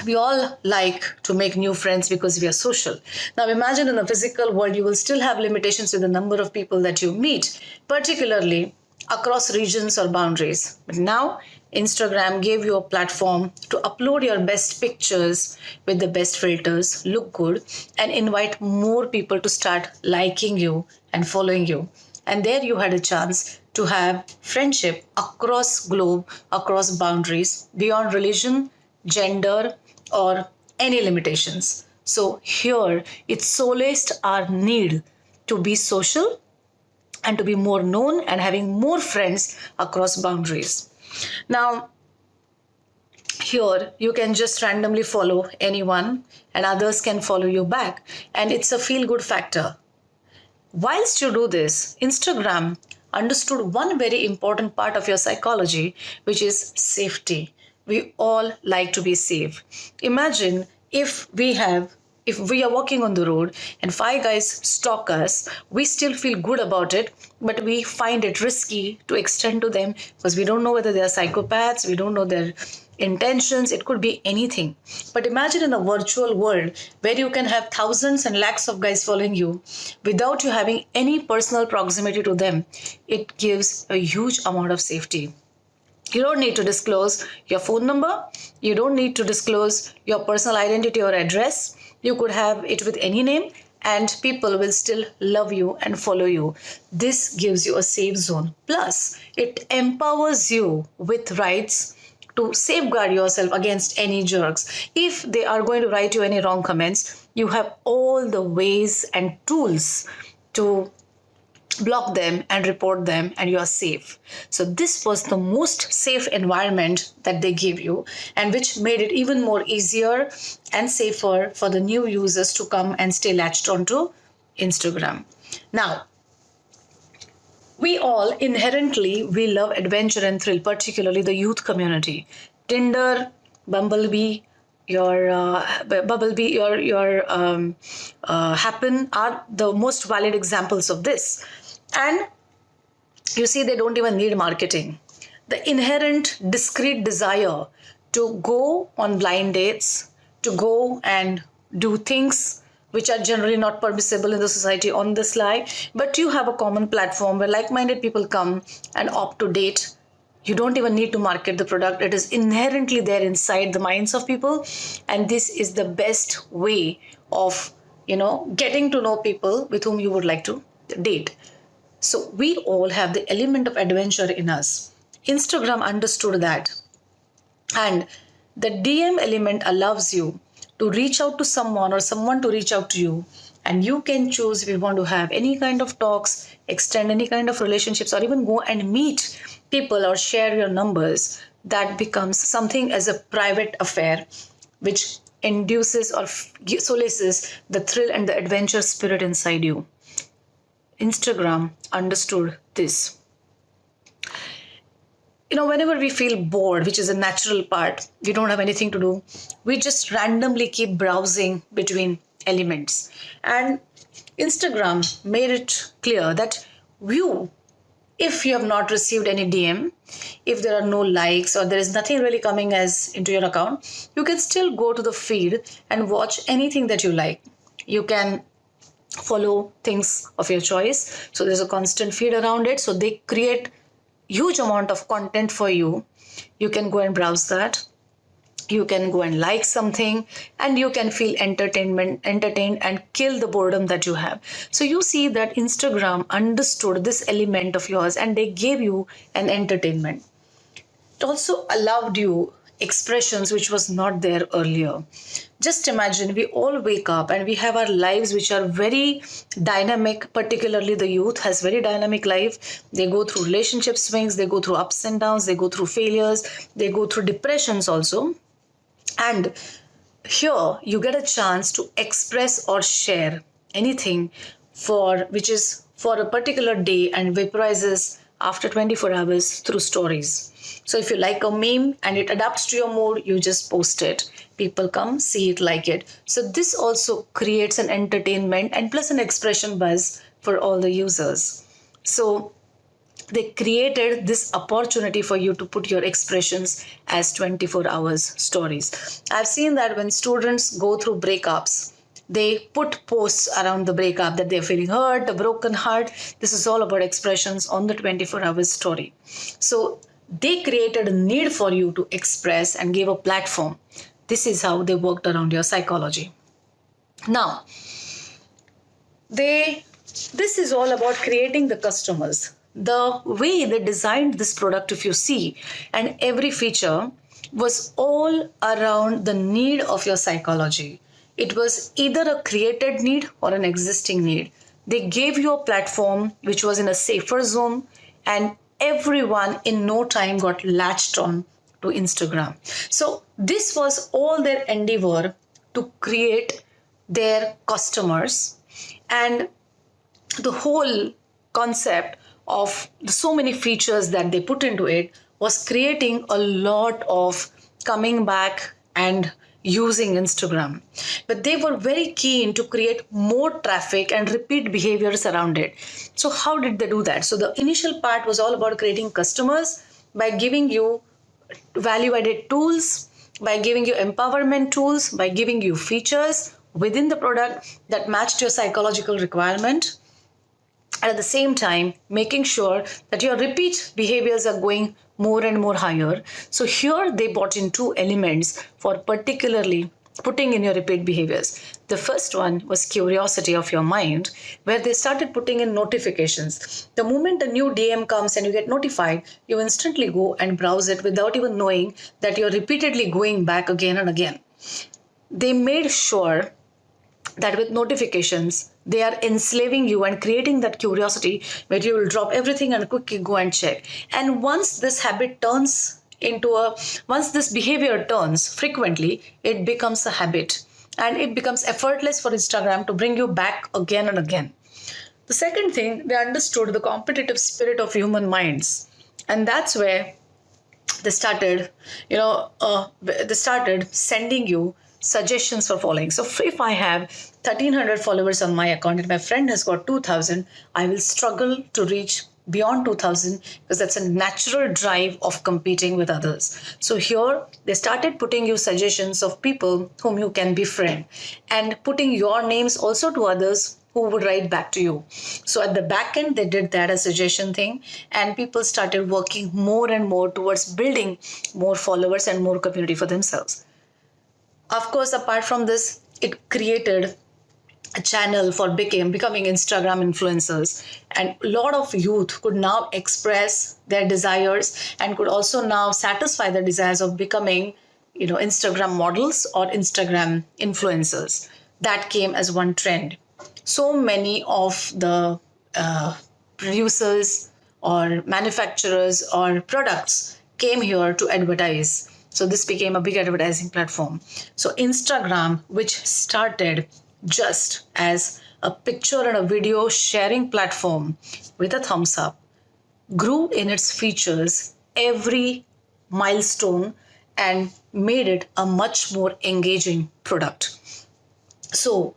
we all like to make new friends because we are social. Now imagine in the physical world, you will still have limitations with the number of people that you meet, particularly across regions or boundaries. But now Instagram gave you a platform to upload your best pictures with the best filters, look good, and invite more people to start liking you and following you. And there you had a chance to have friendship across globe, across boundaries, beyond religion, gender, or any limitations. So here it solaced our need to be social and to be more known and having more friends across boundaries. Now, here you can just randomly follow anyone and others can follow you back. And it's a feel-good factor. Whilst you do this, Instagram understood one very important part of your psychology, which is safety. We all like to be safe. Imagine if we are walking on the road and 5 guys stalk us, we still feel good about it, but we find it risky to extend to them because we don't know whether they are psychopaths, we don't know their intentions, it could be anything. But imagine in a virtual world where you can have thousands and lakhs of guys following you without you having any personal proximity to them. It gives a huge amount of safety. You don't need to disclose your phone number. You don't need to disclose your personal identity or address. You could have it with any name and people will still love you and follow you. This gives you a safe zone. Plus, it empowers you with rights to safeguard yourself against any jerks. If they are going to write you any wrong comments, you have all the ways and tools to block them and report them and you are safe. So this was the most safe environment that they gave you and which made it even more easier and safer for the new users to come and stay latched onto Instagram. Now, we all inherently, we love adventure and thrill, particularly the youth community. Tinder, Bumblebee, your Happen are the most valid examples of this. And you see, they don't even need marketing. The inherent discrete desire to go on blind dates, to go and do things which are generally not permissible in the society on the sly, but you have a common platform where like-minded people come and opt to date. You don't even need to market the product. It is inherently there inside the minds of people. And this is the best way of, getting to know people with whom you would like to date. So we all have the element of adventure in us. Instagram understood that. And the DM element allows you to reach out to someone or someone to reach out to you. And you can choose if you want to have any kind of talks, extend any kind of relationships, or even go and meet people or share your numbers. That becomes something as a private affair, which induces or solaces the thrill and the adventure spirit inside you. Instagram understood this. Whenever we feel bored, which is a natural part, we don't have anything to do, we just randomly keep browsing between elements. And Instagram made it clear that if you have not received any DM, if there are no likes or there is nothing really coming into your account, you can still go to the feed and watch anything that you like. You can follow things of your choice. So there's a constant feed around it. So they create huge amount of content for you. You can go and browse that. You can go and like something, and you can feel entertained and kill the boredom that you have. So you see that Instagram understood this element of yours, and they gave you an entertainment. It also allowed you expressions which was not there earlier. Just imagine, we all wake up and we have our lives which are very dynamic. Particularly the youth has very dynamic life. They go through relationship swings, they go through ups and downs, they go through failures, they go through depressions also. And here you get a chance to express or share anything for which is for a particular day and vaporizes after 24 hours through stories. So if you like a meme and it adapts to your mood, you just post it. People come, see it, like it. So this also creates an entertainment and plus an expression buzz for all the users. So they created this opportunity for you to put your expressions as 24 hours stories. I've seen that when students go through breakups, they put posts around the breakup that they're feeling hurt, a broken heart. This is all about expressions on the 24 hours story. So they created a need for you to express and gave a platform. This is how they worked around your psychology. Now, this is all about creating the customers. The way they designed this product, if you see, and every feature was all around the need of your psychology. It was either a created need or an existing need. They gave you a platform which was in a safer zone, and everyone in no time got latched on to Instagram. So this was all their endeavor to create their customers, and the whole concept of so many features that they put into it was creating a lot of coming back and using Instagram. But they were very keen to create more traffic and repeat behaviors around it. So how did they do that? So the initial part was all about creating customers by giving you value-added tools, by giving you empowerment tools, by giving you features within the product that matched your psychological requirement. And at the same time, making sure that your repeat behaviors are going more and more higher. So here they brought in two elements for particularly putting in your repeat behaviors. The first one was curiosity of your mind, where they started putting in notifications. The moment a new DM comes and you get notified, you instantly go and browse it without even knowing that you're repeatedly going back again and again. They made sure that with notifications, they are enslaving you and creating that curiosity where you will drop everything and quickly go and check. And once this habit turns once this behavior turns frequently, it becomes a habit and it becomes effortless for Instagram to bring you back again and again. The second thing, they understood the competitive spirit of human minds. And that's where they started, sending you suggestions for following. So if I have 1300 followers on my account and my friend has got 2000, I will struggle to reach beyond 2000 because that's a natural drive of competing with others. So here they started putting you suggestions of people whom you can befriend and putting your names also to others who would write back to you. So at the back end, they did that as a suggestion thing, and people started working more and more towards building more followers and more community for themselves. Of course, apart from this, it created a channel for becoming Instagram influencers, and a lot of youth could now express their desires and could also now satisfy the desires of becoming, Instagram models or Instagram influencers. That came as one trend. So many of the producers or manufacturers or products came here to advertise. So this became a big advertising platform. So Instagram, which started just as a picture and a video sharing platform with a thumbs up, grew in its features every milestone and made it a much more engaging product. So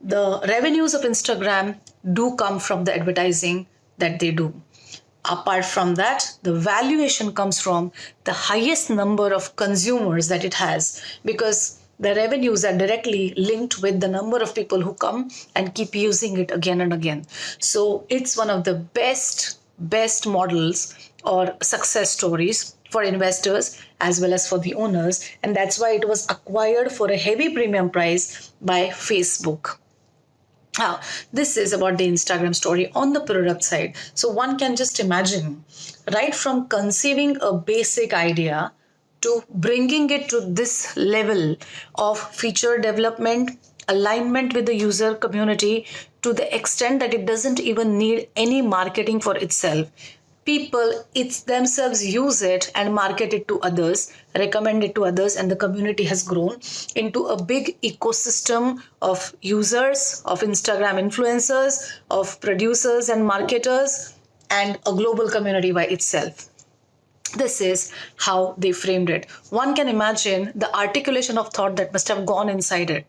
the revenues of Instagram do come from the advertising that they do. Apart from that, the valuation comes from the highest number of consumers that it has, because the revenues are directly linked with the number of people who come and keep using it again and again. So it's one of the best models or success stories for investors as well as for the owners, and that's why it was acquired for a heavy premium price by Facebook. Now, this is about the Instagram story on the product side. So one can just imagine, right from conceiving a basic idea to bringing it to this level of feature development, alignment with the user community to the extent that it doesn't even need any marketing for itself. People it's themselves use it and market it to others, recommend it to others, and the community has grown into a big ecosystem of users, of Instagram influencers, of producers and marketers, and a global community by itself. This is how they framed it. One can imagine the articulation of thought that must have gone inside it.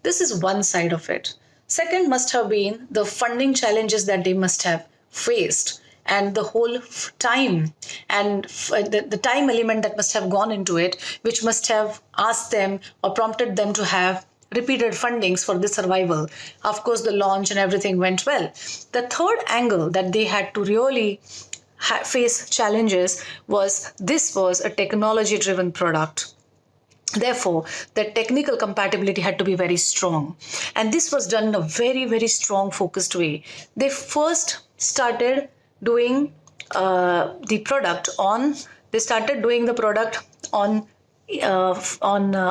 This is one side of it. Second must have been the funding challenges that they must have faced, and the whole time and the time element that must have gone into it, which must have asked them or prompted them to have repeated fundings for the survival. Of course, the launch and everything went well. The third angle that they had to really face challenges was this was a technology driven product. Therefore, the technical compatibility had to be very strong. And this was done in a very, very strong, focused way. They first started doing the product on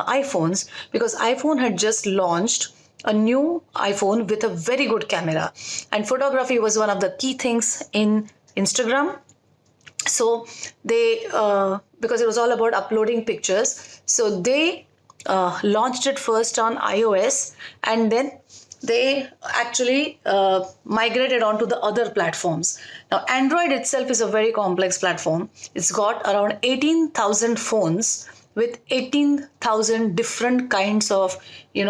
iPhones, because iPhone had just launched a new iPhone with a very good camera, and photography was one of the key things in Instagram. So they because it was all about uploading pictures, so they launched it first on iOS, and then they actually migrated onto the other platforms. Now, Android itself is a very complex platform. It's got around 18,000 phones with 18,000 different kinds of,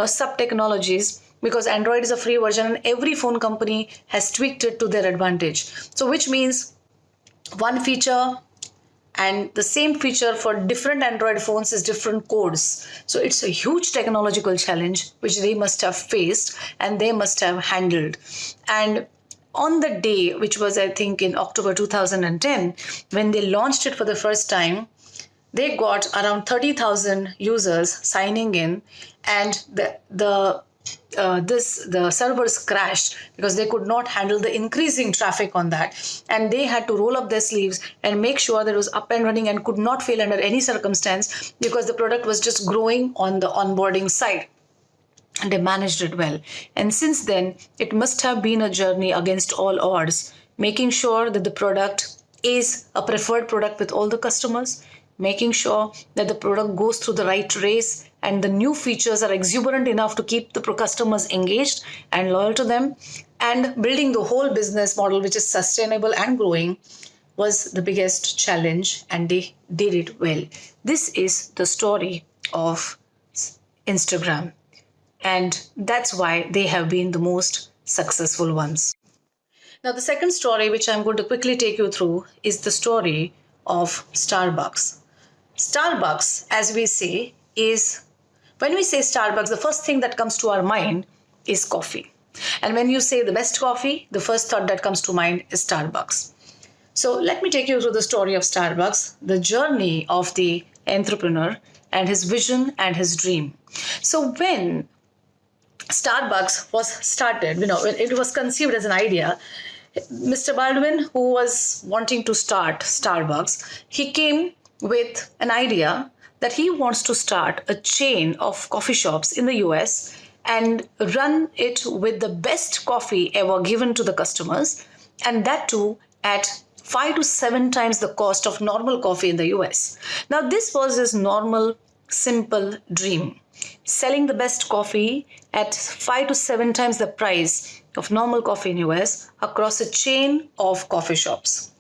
sub-technologies, because Android is a free version and every phone company has tweaked it to their advantage. So which means one feature and the same feature for different Android phones is different codes. So it's a huge technological challenge which they must have faced and they must have handled. And on the day, which was I think in October 2010, when they launched it for the first time, they got around 30,000 users signing in, and the servers crashed because they could not handle the increasing traffic on that, and they had to roll up their sleeves and make sure that it was up and running and could not fail under any circumstance, because the product was just growing on the onboarding side, and they managed it well. And since then, it must have been a journey against all odds, making sure that the product is a preferred product with all the customers, making sure that the product goes through the right race and the new features are exuberant enough to keep the customers engaged and loyal to them, and building the whole business model which is sustainable and growing was the biggest challenge, and they did it well. This is the story of Instagram, and that's why they have been the most successful ones. Now, the second story which I'm going to quickly take you through is the story of Starbucks. Starbucks, as we say, when we say Starbucks, the first thing that comes to our mind is coffee. And when you say the best coffee, the first thought that comes to mind is Starbucks. So let me take you through the story of Starbucks, the journey of the entrepreneur and his vision and his dream. So when Starbucks was started, when it was conceived as an idea, Mr. Baldwin, who was wanting to start Starbucks, he came with an idea that he wants to start a chain of coffee shops in the US and run it with the best coffee ever given to the customers, and that too at 5 to 7 times the cost of normal coffee in the US. Now, this was his normal, simple dream. Selling the best coffee at 5 to 7 times the price of normal coffee in US across a chain of coffee shops.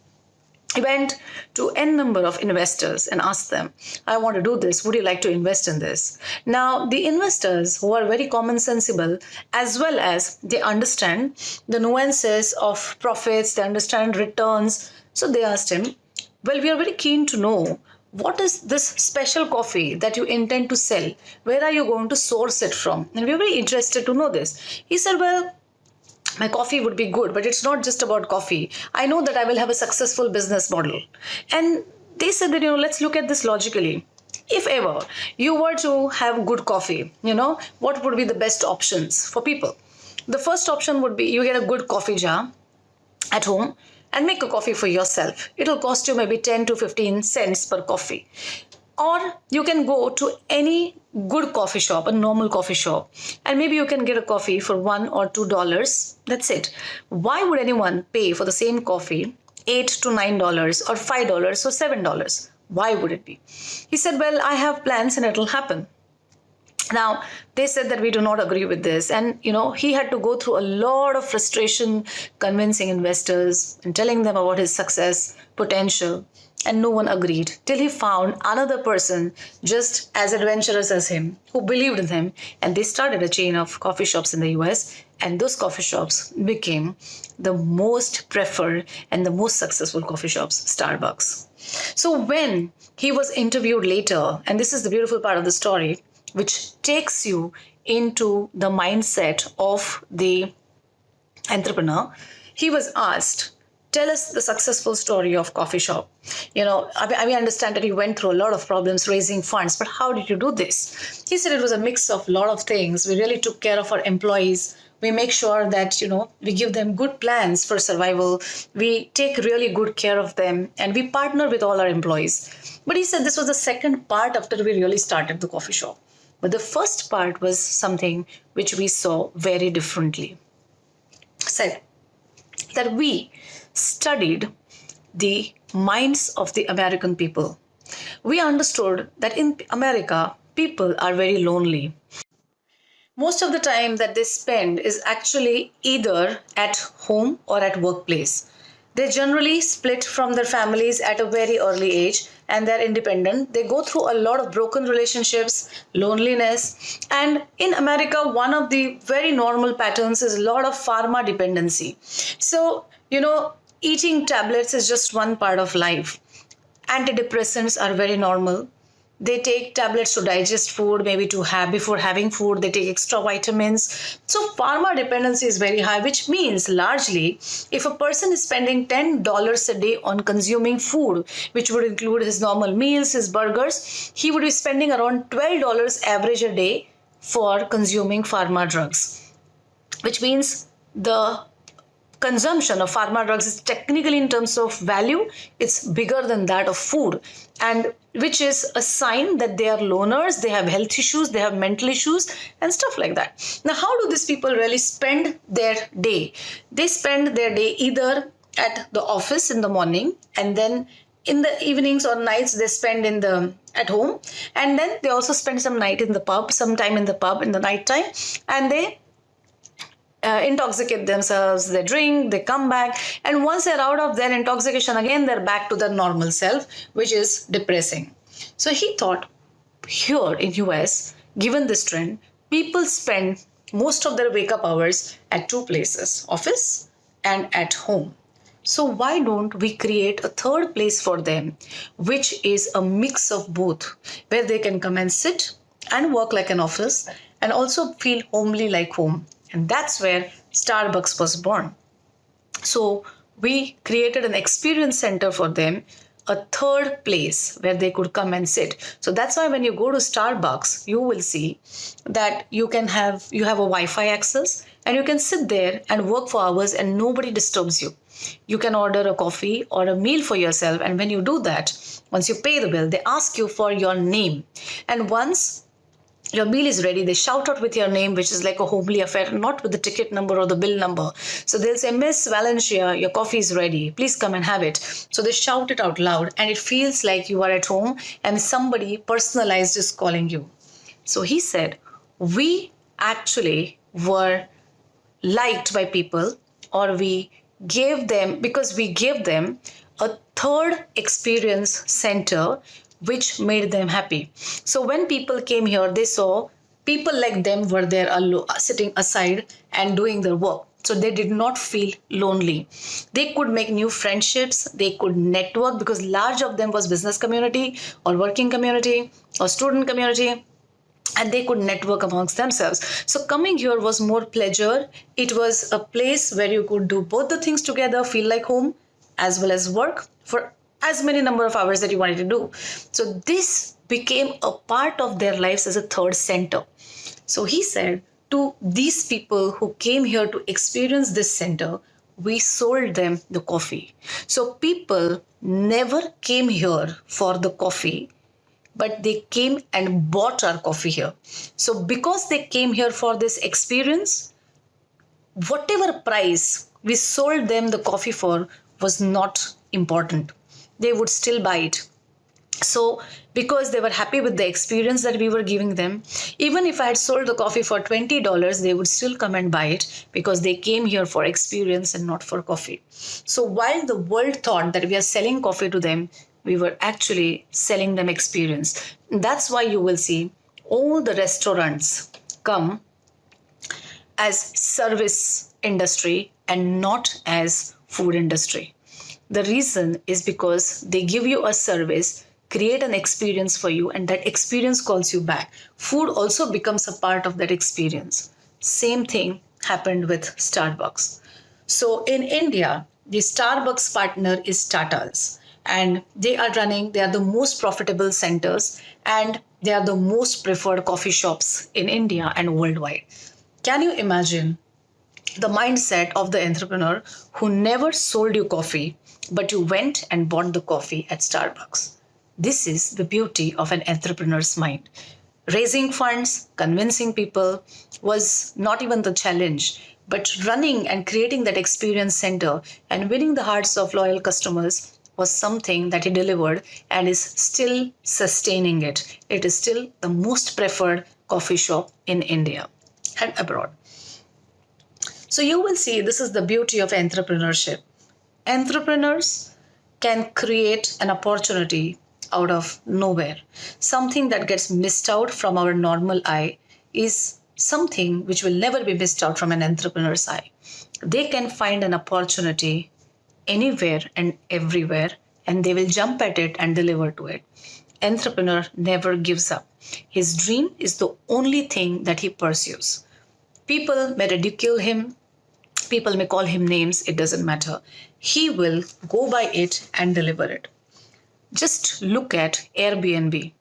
He went to n number of investors and asked them, I want to do this. Would you like to invest in this? Now, the investors, who are very common sensible, as well as they understand the nuances of profits, they understand returns. So they asked him, well, we are very keen to know, what is this special coffee that you intend to sell? Where are you going to source it from? And we are very interested to know this. He said, well, my coffee would be good, but it's not just about coffee. I know that I will have a successful business model. And they said that, let's look at this logically. If ever you were to have good coffee, what would be the best options for people? The first option would be you get a good coffee jar at home and make a coffee for yourself. It'll cost you maybe 10 to 15 cents per coffee. Or you can go to any good coffee shop, a normal coffee shop, and maybe you can get a coffee for $1 or $2. That's it. Why would anyone pay for the same coffee $8 to $9 or $5 or $7? Why would it be? He said, well, I have plans and it'll happen. Now, they said that we do not agree with this. And, he had to go through a lot of frustration convincing investors and telling them about his success potential. And no one agreed till he found another person just as adventurous as him who believed in him. And they started a chain of coffee shops in the US. And those coffee shops became the most preferred and the most successful coffee shops, Starbucks. So when he was interviewed later, and this is the beautiful part of the story, which takes you into the mindset of the entrepreneur, he was asked, tell us the successful story of coffee shop. We understand that you went through a lot of problems raising funds, but how did you do this? He said it was a mix of a lot of things. We really took care of our employees. We make sure that, we give them good plans for survival. We take really good care of them and we partner with all our employees. But he said this was the second part after we really started the coffee shop. But the first part was something which we saw very differently. Said that we studied the minds of the American people. We understood that in America, people are very lonely. Most of the time that they spend is actually either at home or at workplace. They generally split from their families at a very early age and they're independent. They go through a lot of broken relationships, loneliness. And in America, one of the very normal patterns is a lot of pharma dependency. So, eating tablets is just one part of life. Antidepressants are very normal. They take tablets to digest food, maybe to have before having food. They take extra vitamins. So pharma dependency is very high, which means largely if a person is spending $10 a day on consuming food, which would include his normal meals, his burgers, he would be spending around $12 average a day for consuming pharma drugs, which means the consumption of pharma drugs is technically, in terms of value, it's bigger than that of food, and which is a sign that they are loners, they have health issues, they have mental issues and stuff like that. Now, how do these people really spend their day? They spend their day either at the office in the morning, and then in the evenings or nights they spend at home, and then they also spend some time in the pub in the night time, and they intoxicate themselves, they drink, they come back, and once they're out of their intoxication, again they're back to their normal self, which is depressing. So he thought, here in US, given this trend, people spend most of their wake-up hours at two places, office and at home. So why don't we create a third place for them, which is a mix of both, where they can come and sit and work like an office and also feel homely like home. And that's where Starbucks was born. So we created an experience center for them, a third place where they could come and sit. So that's why when you go to Starbucks, you will see that you have a Wi-Fi access and you can sit there and work for hours and nobody disturbs you. You can order a coffee or a meal for yourself. And when you do that, once you pay the bill, they ask you for your name. And once your meal is ready, they shout out with your name, which is like a homely affair, not with the ticket number or the bill number. So they'll say, Miss Valencia, your coffee is ready. Please come and have it. So they shout it out loud and it feels like you are at home and somebody personalized is calling you. So he said, we actually were liked by people, or we gave them, because we gave them a third experience center which made them happy. So when people came here, they saw people like them were there sitting aside and doing their work. So they did not feel lonely. They could make new friendships. They could network, because large of them was business community or working community or student community, and they could network amongst themselves. So coming here was more pleasure. It was a place where you could do both the things together, feel like home as well as work, for as many number of hours that you wanted to do. So this became a part of their lives as a third center. So he said, to these people who came here to experience this center, we sold them the coffee. So people never came here for the coffee, but they came and bought our coffee here. So because they came here for this experience, whatever price we sold them the coffee for was not important. They would still buy it. So because they were happy with the experience that we were giving them, even if I had sold the coffee for $20, they would still come and buy it because they came here for experience and not for coffee. So while the world thought that we are selling coffee to them, we were actually selling them experience. That's why you will see all the restaurants come as service industry and not as food industry. The reason is because they give you a service, create an experience for you, and that experience calls you back. Food also becomes a part of that experience. Same thing happened with Starbucks. So in India, the Starbucks partner is Tata's, and they are the most profitable centers, and they are the most preferred coffee shops in India and worldwide. Can you imagine the mindset of the entrepreneur who never sold you coffee, but you went and bought the coffee at Starbucks? This is the beauty of an entrepreneur's mind. Raising funds, convincing people was not even the challenge, but running and creating that experience center and winning the hearts of loyal customers was something that he delivered and is still sustaining it. It is still the most preferred coffee shop in India and abroad. So you will see this is the beauty of entrepreneurship. Entrepreneurs can create an opportunity out of nowhere. Something that gets missed out from our normal eye is something which will never be missed out from an entrepreneur's eye. They can find an opportunity anywhere and everywhere, and they will jump at it and deliver to it. Entrepreneur never gives up. His dream is the only thing that he pursues. People may ridicule him, people may call him names, it doesn't matter. He will go by it and deliver it. Just look at Airbnb.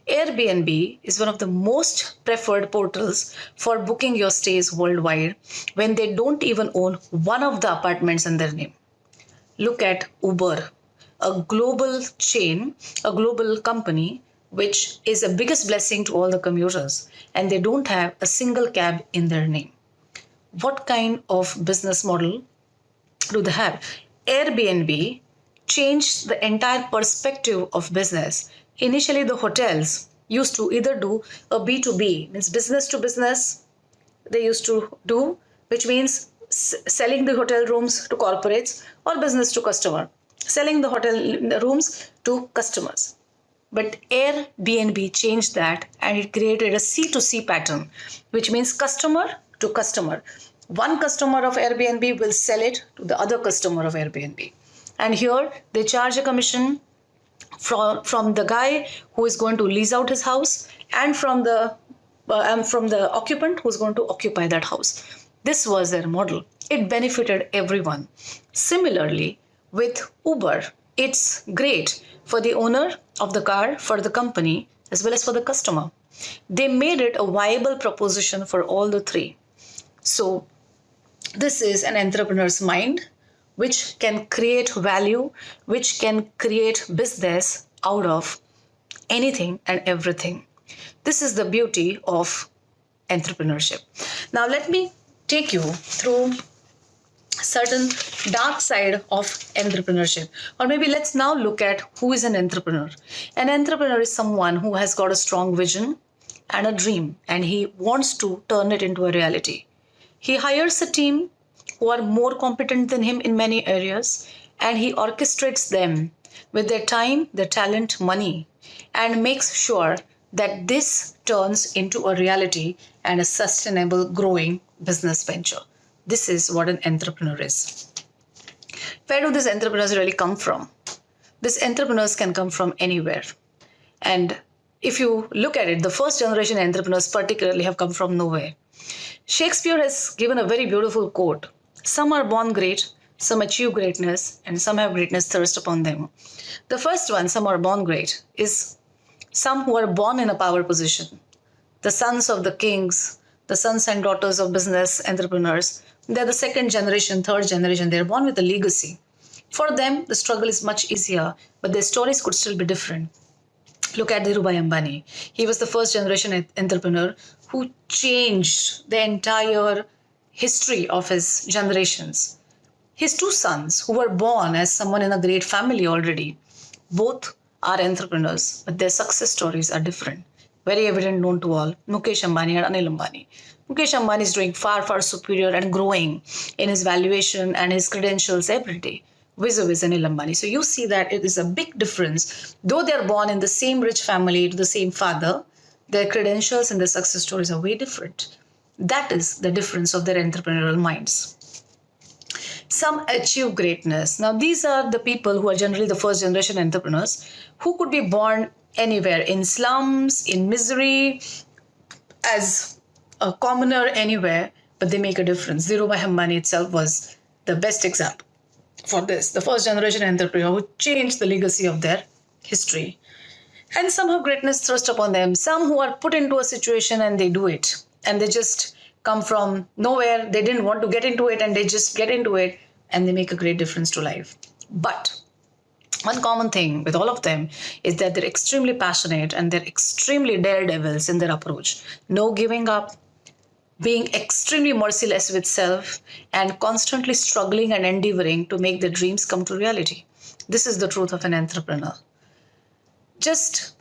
Airbnb is one of the most preferred portals for booking your stays worldwide when they don't even own one of the apartments in their name. Look at Uber, a global chain, a global company, which is the biggest blessing to all the commuters, and they don't have a single cab in their name. What kind of business model do they have? Airbnb changed the entire perspective of business. Initially, the hotels used to either do a B2B, means business to business, they used to do, which means selling the hotel rooms to corporates, or business to customer, selling the hotel rooms to customers. But Airbnb changed that and it created a C2C pattern, which means customer to customer. One customer of Airbnb will sell it to the other customer of Airbnb. And here they charge a commission from the guy who is going to lease out his house and from the occupant who's going to occupy that house. This was their model. It benefited everyone. Similarly, with Uber, it's great for the owner of the car, for the company, as well as for the customer. They made it a viable proposition for all the three. So this is an entrepreneur's mind, which can create value, which can create business out of anything and everything. This is the beauty of entrepreneurship. Now let me take you through certain dark side of entrepreneurship. Or maybe let's now look at who is an entrepreneur. An entrepreneur is someone who has got a strong vision and a dream, and he wants to turn it into a reality. He hires a team who are more competent than him in many areas, and he orchestrates them with their time, their talent, money, and makes sure that this turns into a reality and a sustainable, growing business venture. This is what an entrepreneur is. Where do these entrepreneurs really come from? These entrepreneurs can come from anywhere. And if you look at it, the first generation entrepreneurs particularly have come from nowhere. Shakespeare has given a very beautiful quote. Some are born great, Some achieve greatness and some have greatness thirst upon them. The first one, some are born great, is some who are born in a power position. The sons of the kings, the sons and daughters of business entrepreneurs, they're the second generation, third generation. They're born with a legacy. For them, the struggle is much easier, but their stories could still be different. Look at Dhirubhai Ambani. He was the first generation entrepreneur who changed the entire history of his generations. His two sons, who were born as someone in a great family already, both are entrepreneurs, but their success stories are different. Very evident, known to all, Mukesh Ambani and Anil Ambani. Mukesh Ambani is doing far, far superior and growing in his valuation and his credentials every day, vis-a-vis Anil Ambani. So you see that it is a big difference. Though they are born in the same rich family, to the same father, their credentials and their success stories are way different. That is the difference of their entrepreneurial minds. Some achieve greatness. Now, these are the people who are generally the first generation entrepreneurs who could be born anywhere, in slums, in misery, as a commoner anywhere, but they make a difference. Dhirubhai Ambani itself was the best example for this. The first generation entrepreneur who changed the legacy of their history. And some have greatness thrust upon them. Some who are put into a situation and they do it. And they just come from nowhere. They didn't want to get into it and they just get into it and they make a great difference to life. But one common thing with all of them is that they're extremely passionate and they're extremely daredevils in their approach. No giving up, being extremely merciless with self, and constantly struggling and endeavoring to make their dreams come to reality. This is the truth of an entrepreneur. Just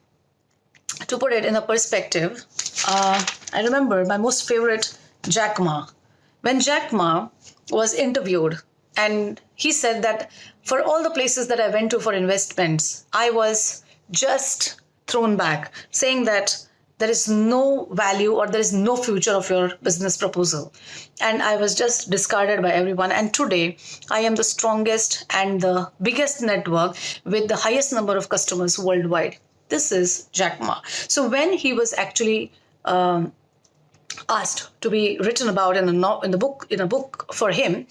to put it in a perspective, I remember my most favorite Jack Ma. When Jack Ma was interviewed, and he said that for all the places that I went to for investments, I was just thrown back, saying that there is no value or there is no future of your business proposal. And I was just discarded by everyone. And today, I am the strongest and the biggest network with the highest number of customers worldwide. This is Jack Ma. So when he was actually asked to be written about in a book for him,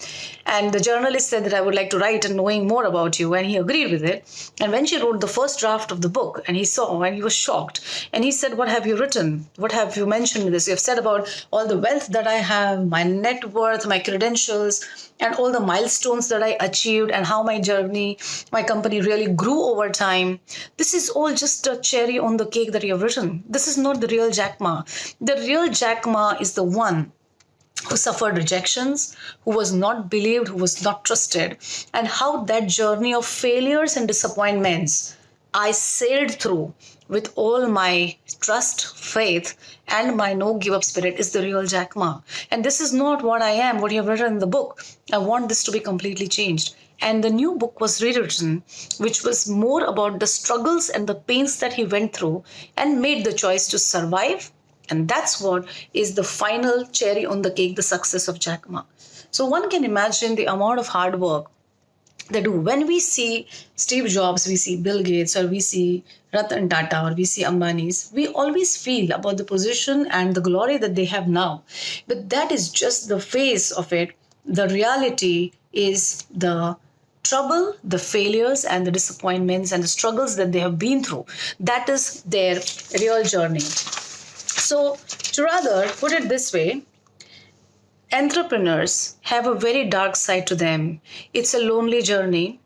and the journalist said that I would like to write and knowing more about you, and he agreed with it. And when she wrote the first draft of the book, and he saw, and he was shocked, and he said, "What have you written? What have you mentioned in this? You have said about all the wealth that I have, my net worth, my credentials, and all the milestones that I achieved, and how my journey, my company really grew over time. This is all just a cherry on the cake that you have written. This is not the real Jack Ma. The real Jack Ma is the one who suffered rejections, who was not believed, who was not trusted, and how that journey of failures and disappointments I sailed through with all my trust, faith, and my no give up spirit is the real Jack Ma. And this is not what I am, what you have written in the book. I want this to be completely changed." And the new book was rewritten, which was more about the struggles and the pains that he went through and made the choice to survive. And that's what is the final cherry on the cake, the success of Jack Ma. So one can imagine the amount of hard work they do. When we see Steve Jobs, we see Bill Gates, or we see Ratan Tata, or we see Ambani's, we always feel about the position and the glory that they have now. But that is just the face of it. The reality is the trouble, the failures, and the disappointments and the struggles that they have been through. That is their real journey. So, to rather put it this way, entrepreneurs have a very dark side to them. It's a lonely journey.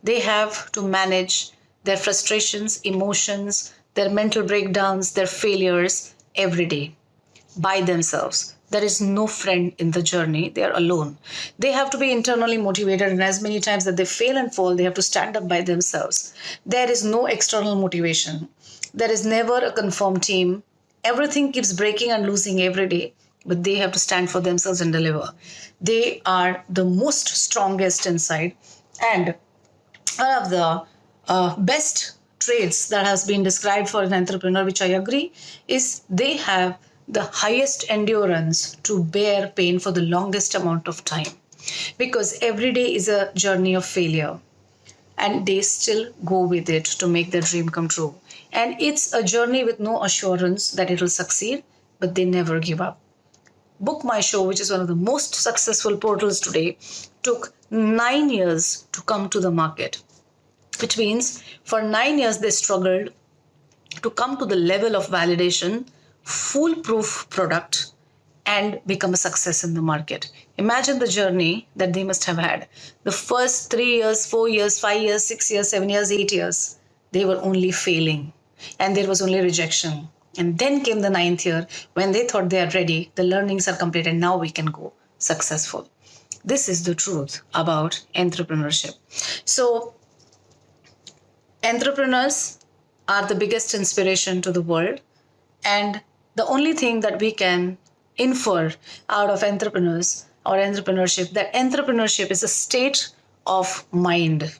They have to manage their frustrations, emotions, their mental breakdowns, their failures every day by themselves. There is no friend in the journey. They are alone. They have to be internally motivated, and as many times that they fail and fall, they have to stand up by themselves. There is no external motivation. There is never a confirmed team. Everything keeps breaking and losing every day, but they have to stand for themselves and deliver. They are the most strongest inside. And one of the best traits that has been described for an entrepreneur, which I agree, is they have the highest endurance to bear pain for the longest amount of time. Because every day is a journey of failure, and they still go with it to make their dream come true. And it's a journey with no assurance that it will succeed, but they never give up. Book My Show, which is one of the most successful portals today, took 9 years to come to the market, which means for 9 years they struggled to come to the level of validation, foolproof product, and become a success in the market. Imagine the journey that they must have had. The first 3 years, 4 years, 5 years, 6 years, 7 years, 8 years, they were only failing and there was only rejection. And then came the ninth year when they thought they are ready, the learnings are complete, and now we can go successful. This is the truth about entrepreneurship. So, entrepreneurs are the biggest inspiration to the world, and the only thing that we can infer out of entrepreneurs or entrepreneurship, that entrepreneurship is a state of mind.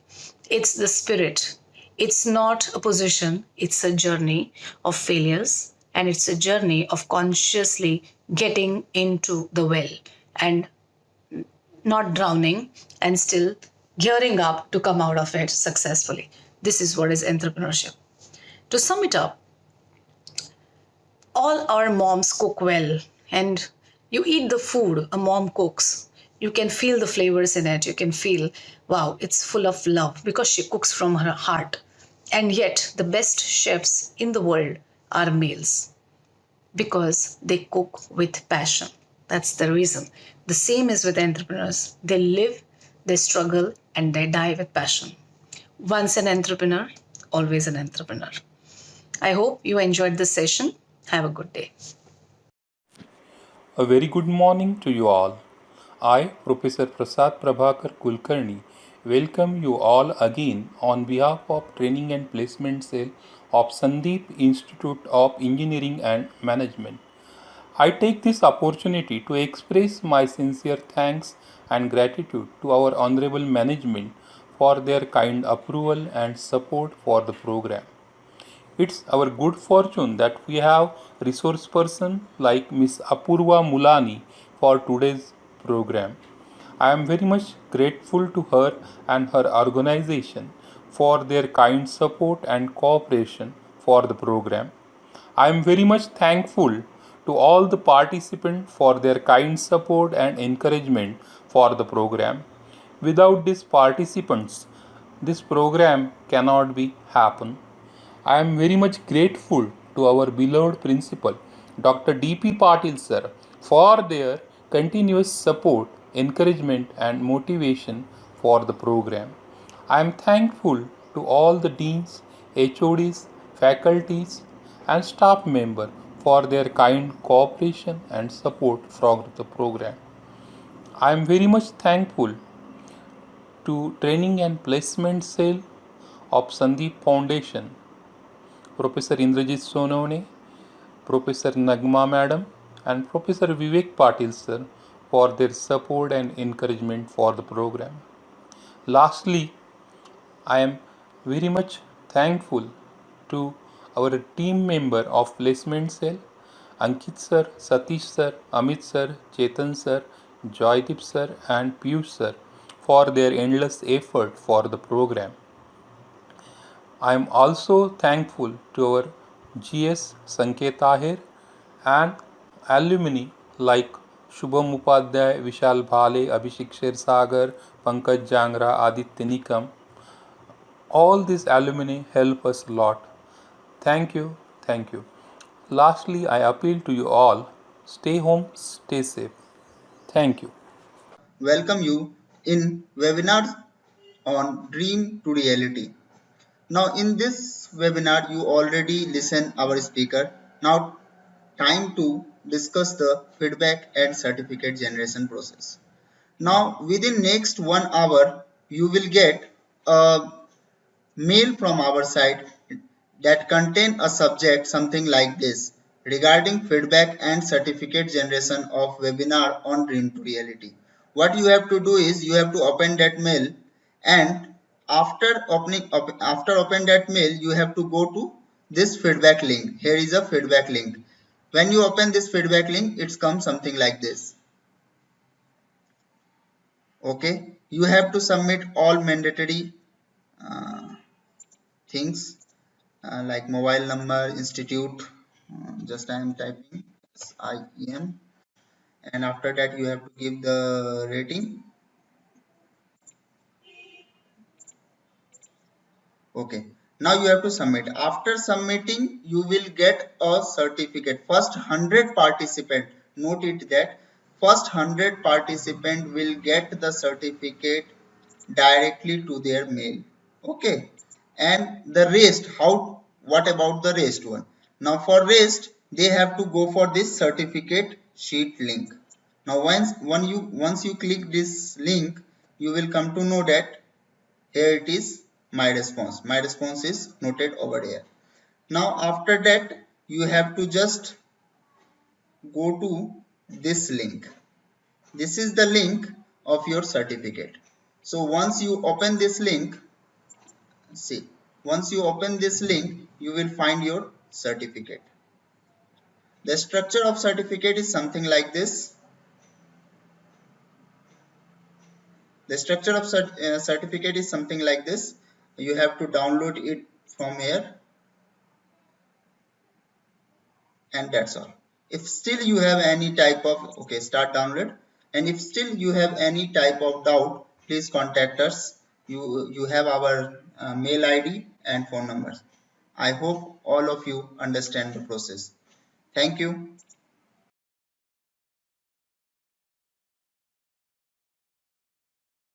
It's the spirit. It's not a position, it's a journey of failures, and it's a journey of consciously getting into the well and not drowning and still gearing up to come out of it successfully. This is what is entrepreneurship. To sum it up, all our moms cook well, and you eat the food a mom cooks. You can feel the flavors in it. You can feel, wow, it's full of love because she cooks from her heart. And yet, the best chefs in the world are males because they cook with passion. That's the reason. The same is with entrepreneurs. They live, they struggle, and they die with passion. Once an entrepreneur, always an entrepreneur. I hope you enjoyed this session. Have a good day. A very good morning to you all. I, Professor Prasad Prabhakar Kulkarni, welcome you all again on behalf of Training and Placement Cell of Sandeep Institute of Engineering and Management. I take this opportunity to express my sincere thanks and gratitude to our Honorable Management for their kind approval and support for the program. It's our good fortune that we have resource person like Miss Apurva Mulani for today's program. I am very much grateful to her and her organization for their kind support and cooperation for the program. I am very much thankful to all the participants for their kind support and encouragement for the program. Without these participants, this program cannot be happen. I am very much grateful to our beloved principal, Dr. D.P. Patil sir, for their continuous support, encouragement, and motivation for the program. I am thankful to all the deans, HODs, faculties, and staff members for their kind cooperation and support for the program. I am very much thankful to Training and Placement Cell of Sandeep Foundation, Professor Indrajit Sonone, Professor Nagma Madam, and Professor Vivek Patil sir for their support and encouragement for the program. Lastly, I am very much thankful to our team member of Placement Cell, Ankit sir, Satish sir, Amit sir, Chetan sir, Joydeep sir, and Piyush sir for their endless effort for the program. I am also thankful to our GS Sanket Tahir and alumni like Shubham Upadhyay, Vishal Bhale, Abhishek Sagar, Pankaj Jangra, Aditya Nikam. All these alumni help us a lot. Thank you, thank you. Lastly, I appeal to you all, stay home, stay safe. Thank you. Welcome you in webinars on Dream to Reality. Now in this webinar you already listen our speaker. Now time to discuss the feedback and certificate generation process. Now within next 1 hour you will get a mail from our side that contain a subject something like this regarding feedback and certificate generation of webinar on Dream to Reality. What you have to do is you have to open that mail, and after open that mail you have to go to this feedback link. Here is a feedback link. When you open this feedback link, it comes something like this. Okay, you have to submit all mandatory things like mobile number, institute, just I am typing SIEM, and after that you have to give the rating, Okay. Now you have to submit. After submitting, you will get a certificate. First 100 participant, note it that first 100 participant will get the certificate directly to their mail. Okay. And the rest, what about the rest one? Now for rest, they have to go for this certificate sheet link. Now once you click this link, you will come to know that here it is my response is noted over here. Now after that you have to just go to this link. This is the link of your certificate. So once you open this link, see, once you open this link, you will find your certificate. The structure of certificate is something like this. The structure of certificate is something like this. You have to download it from here, and that's all. If still you have any type of, okay, start download. And if still you have any type of doubt, please contact us. You have our mail ID and phone numbers. I hope all of you understand the process. Thank you.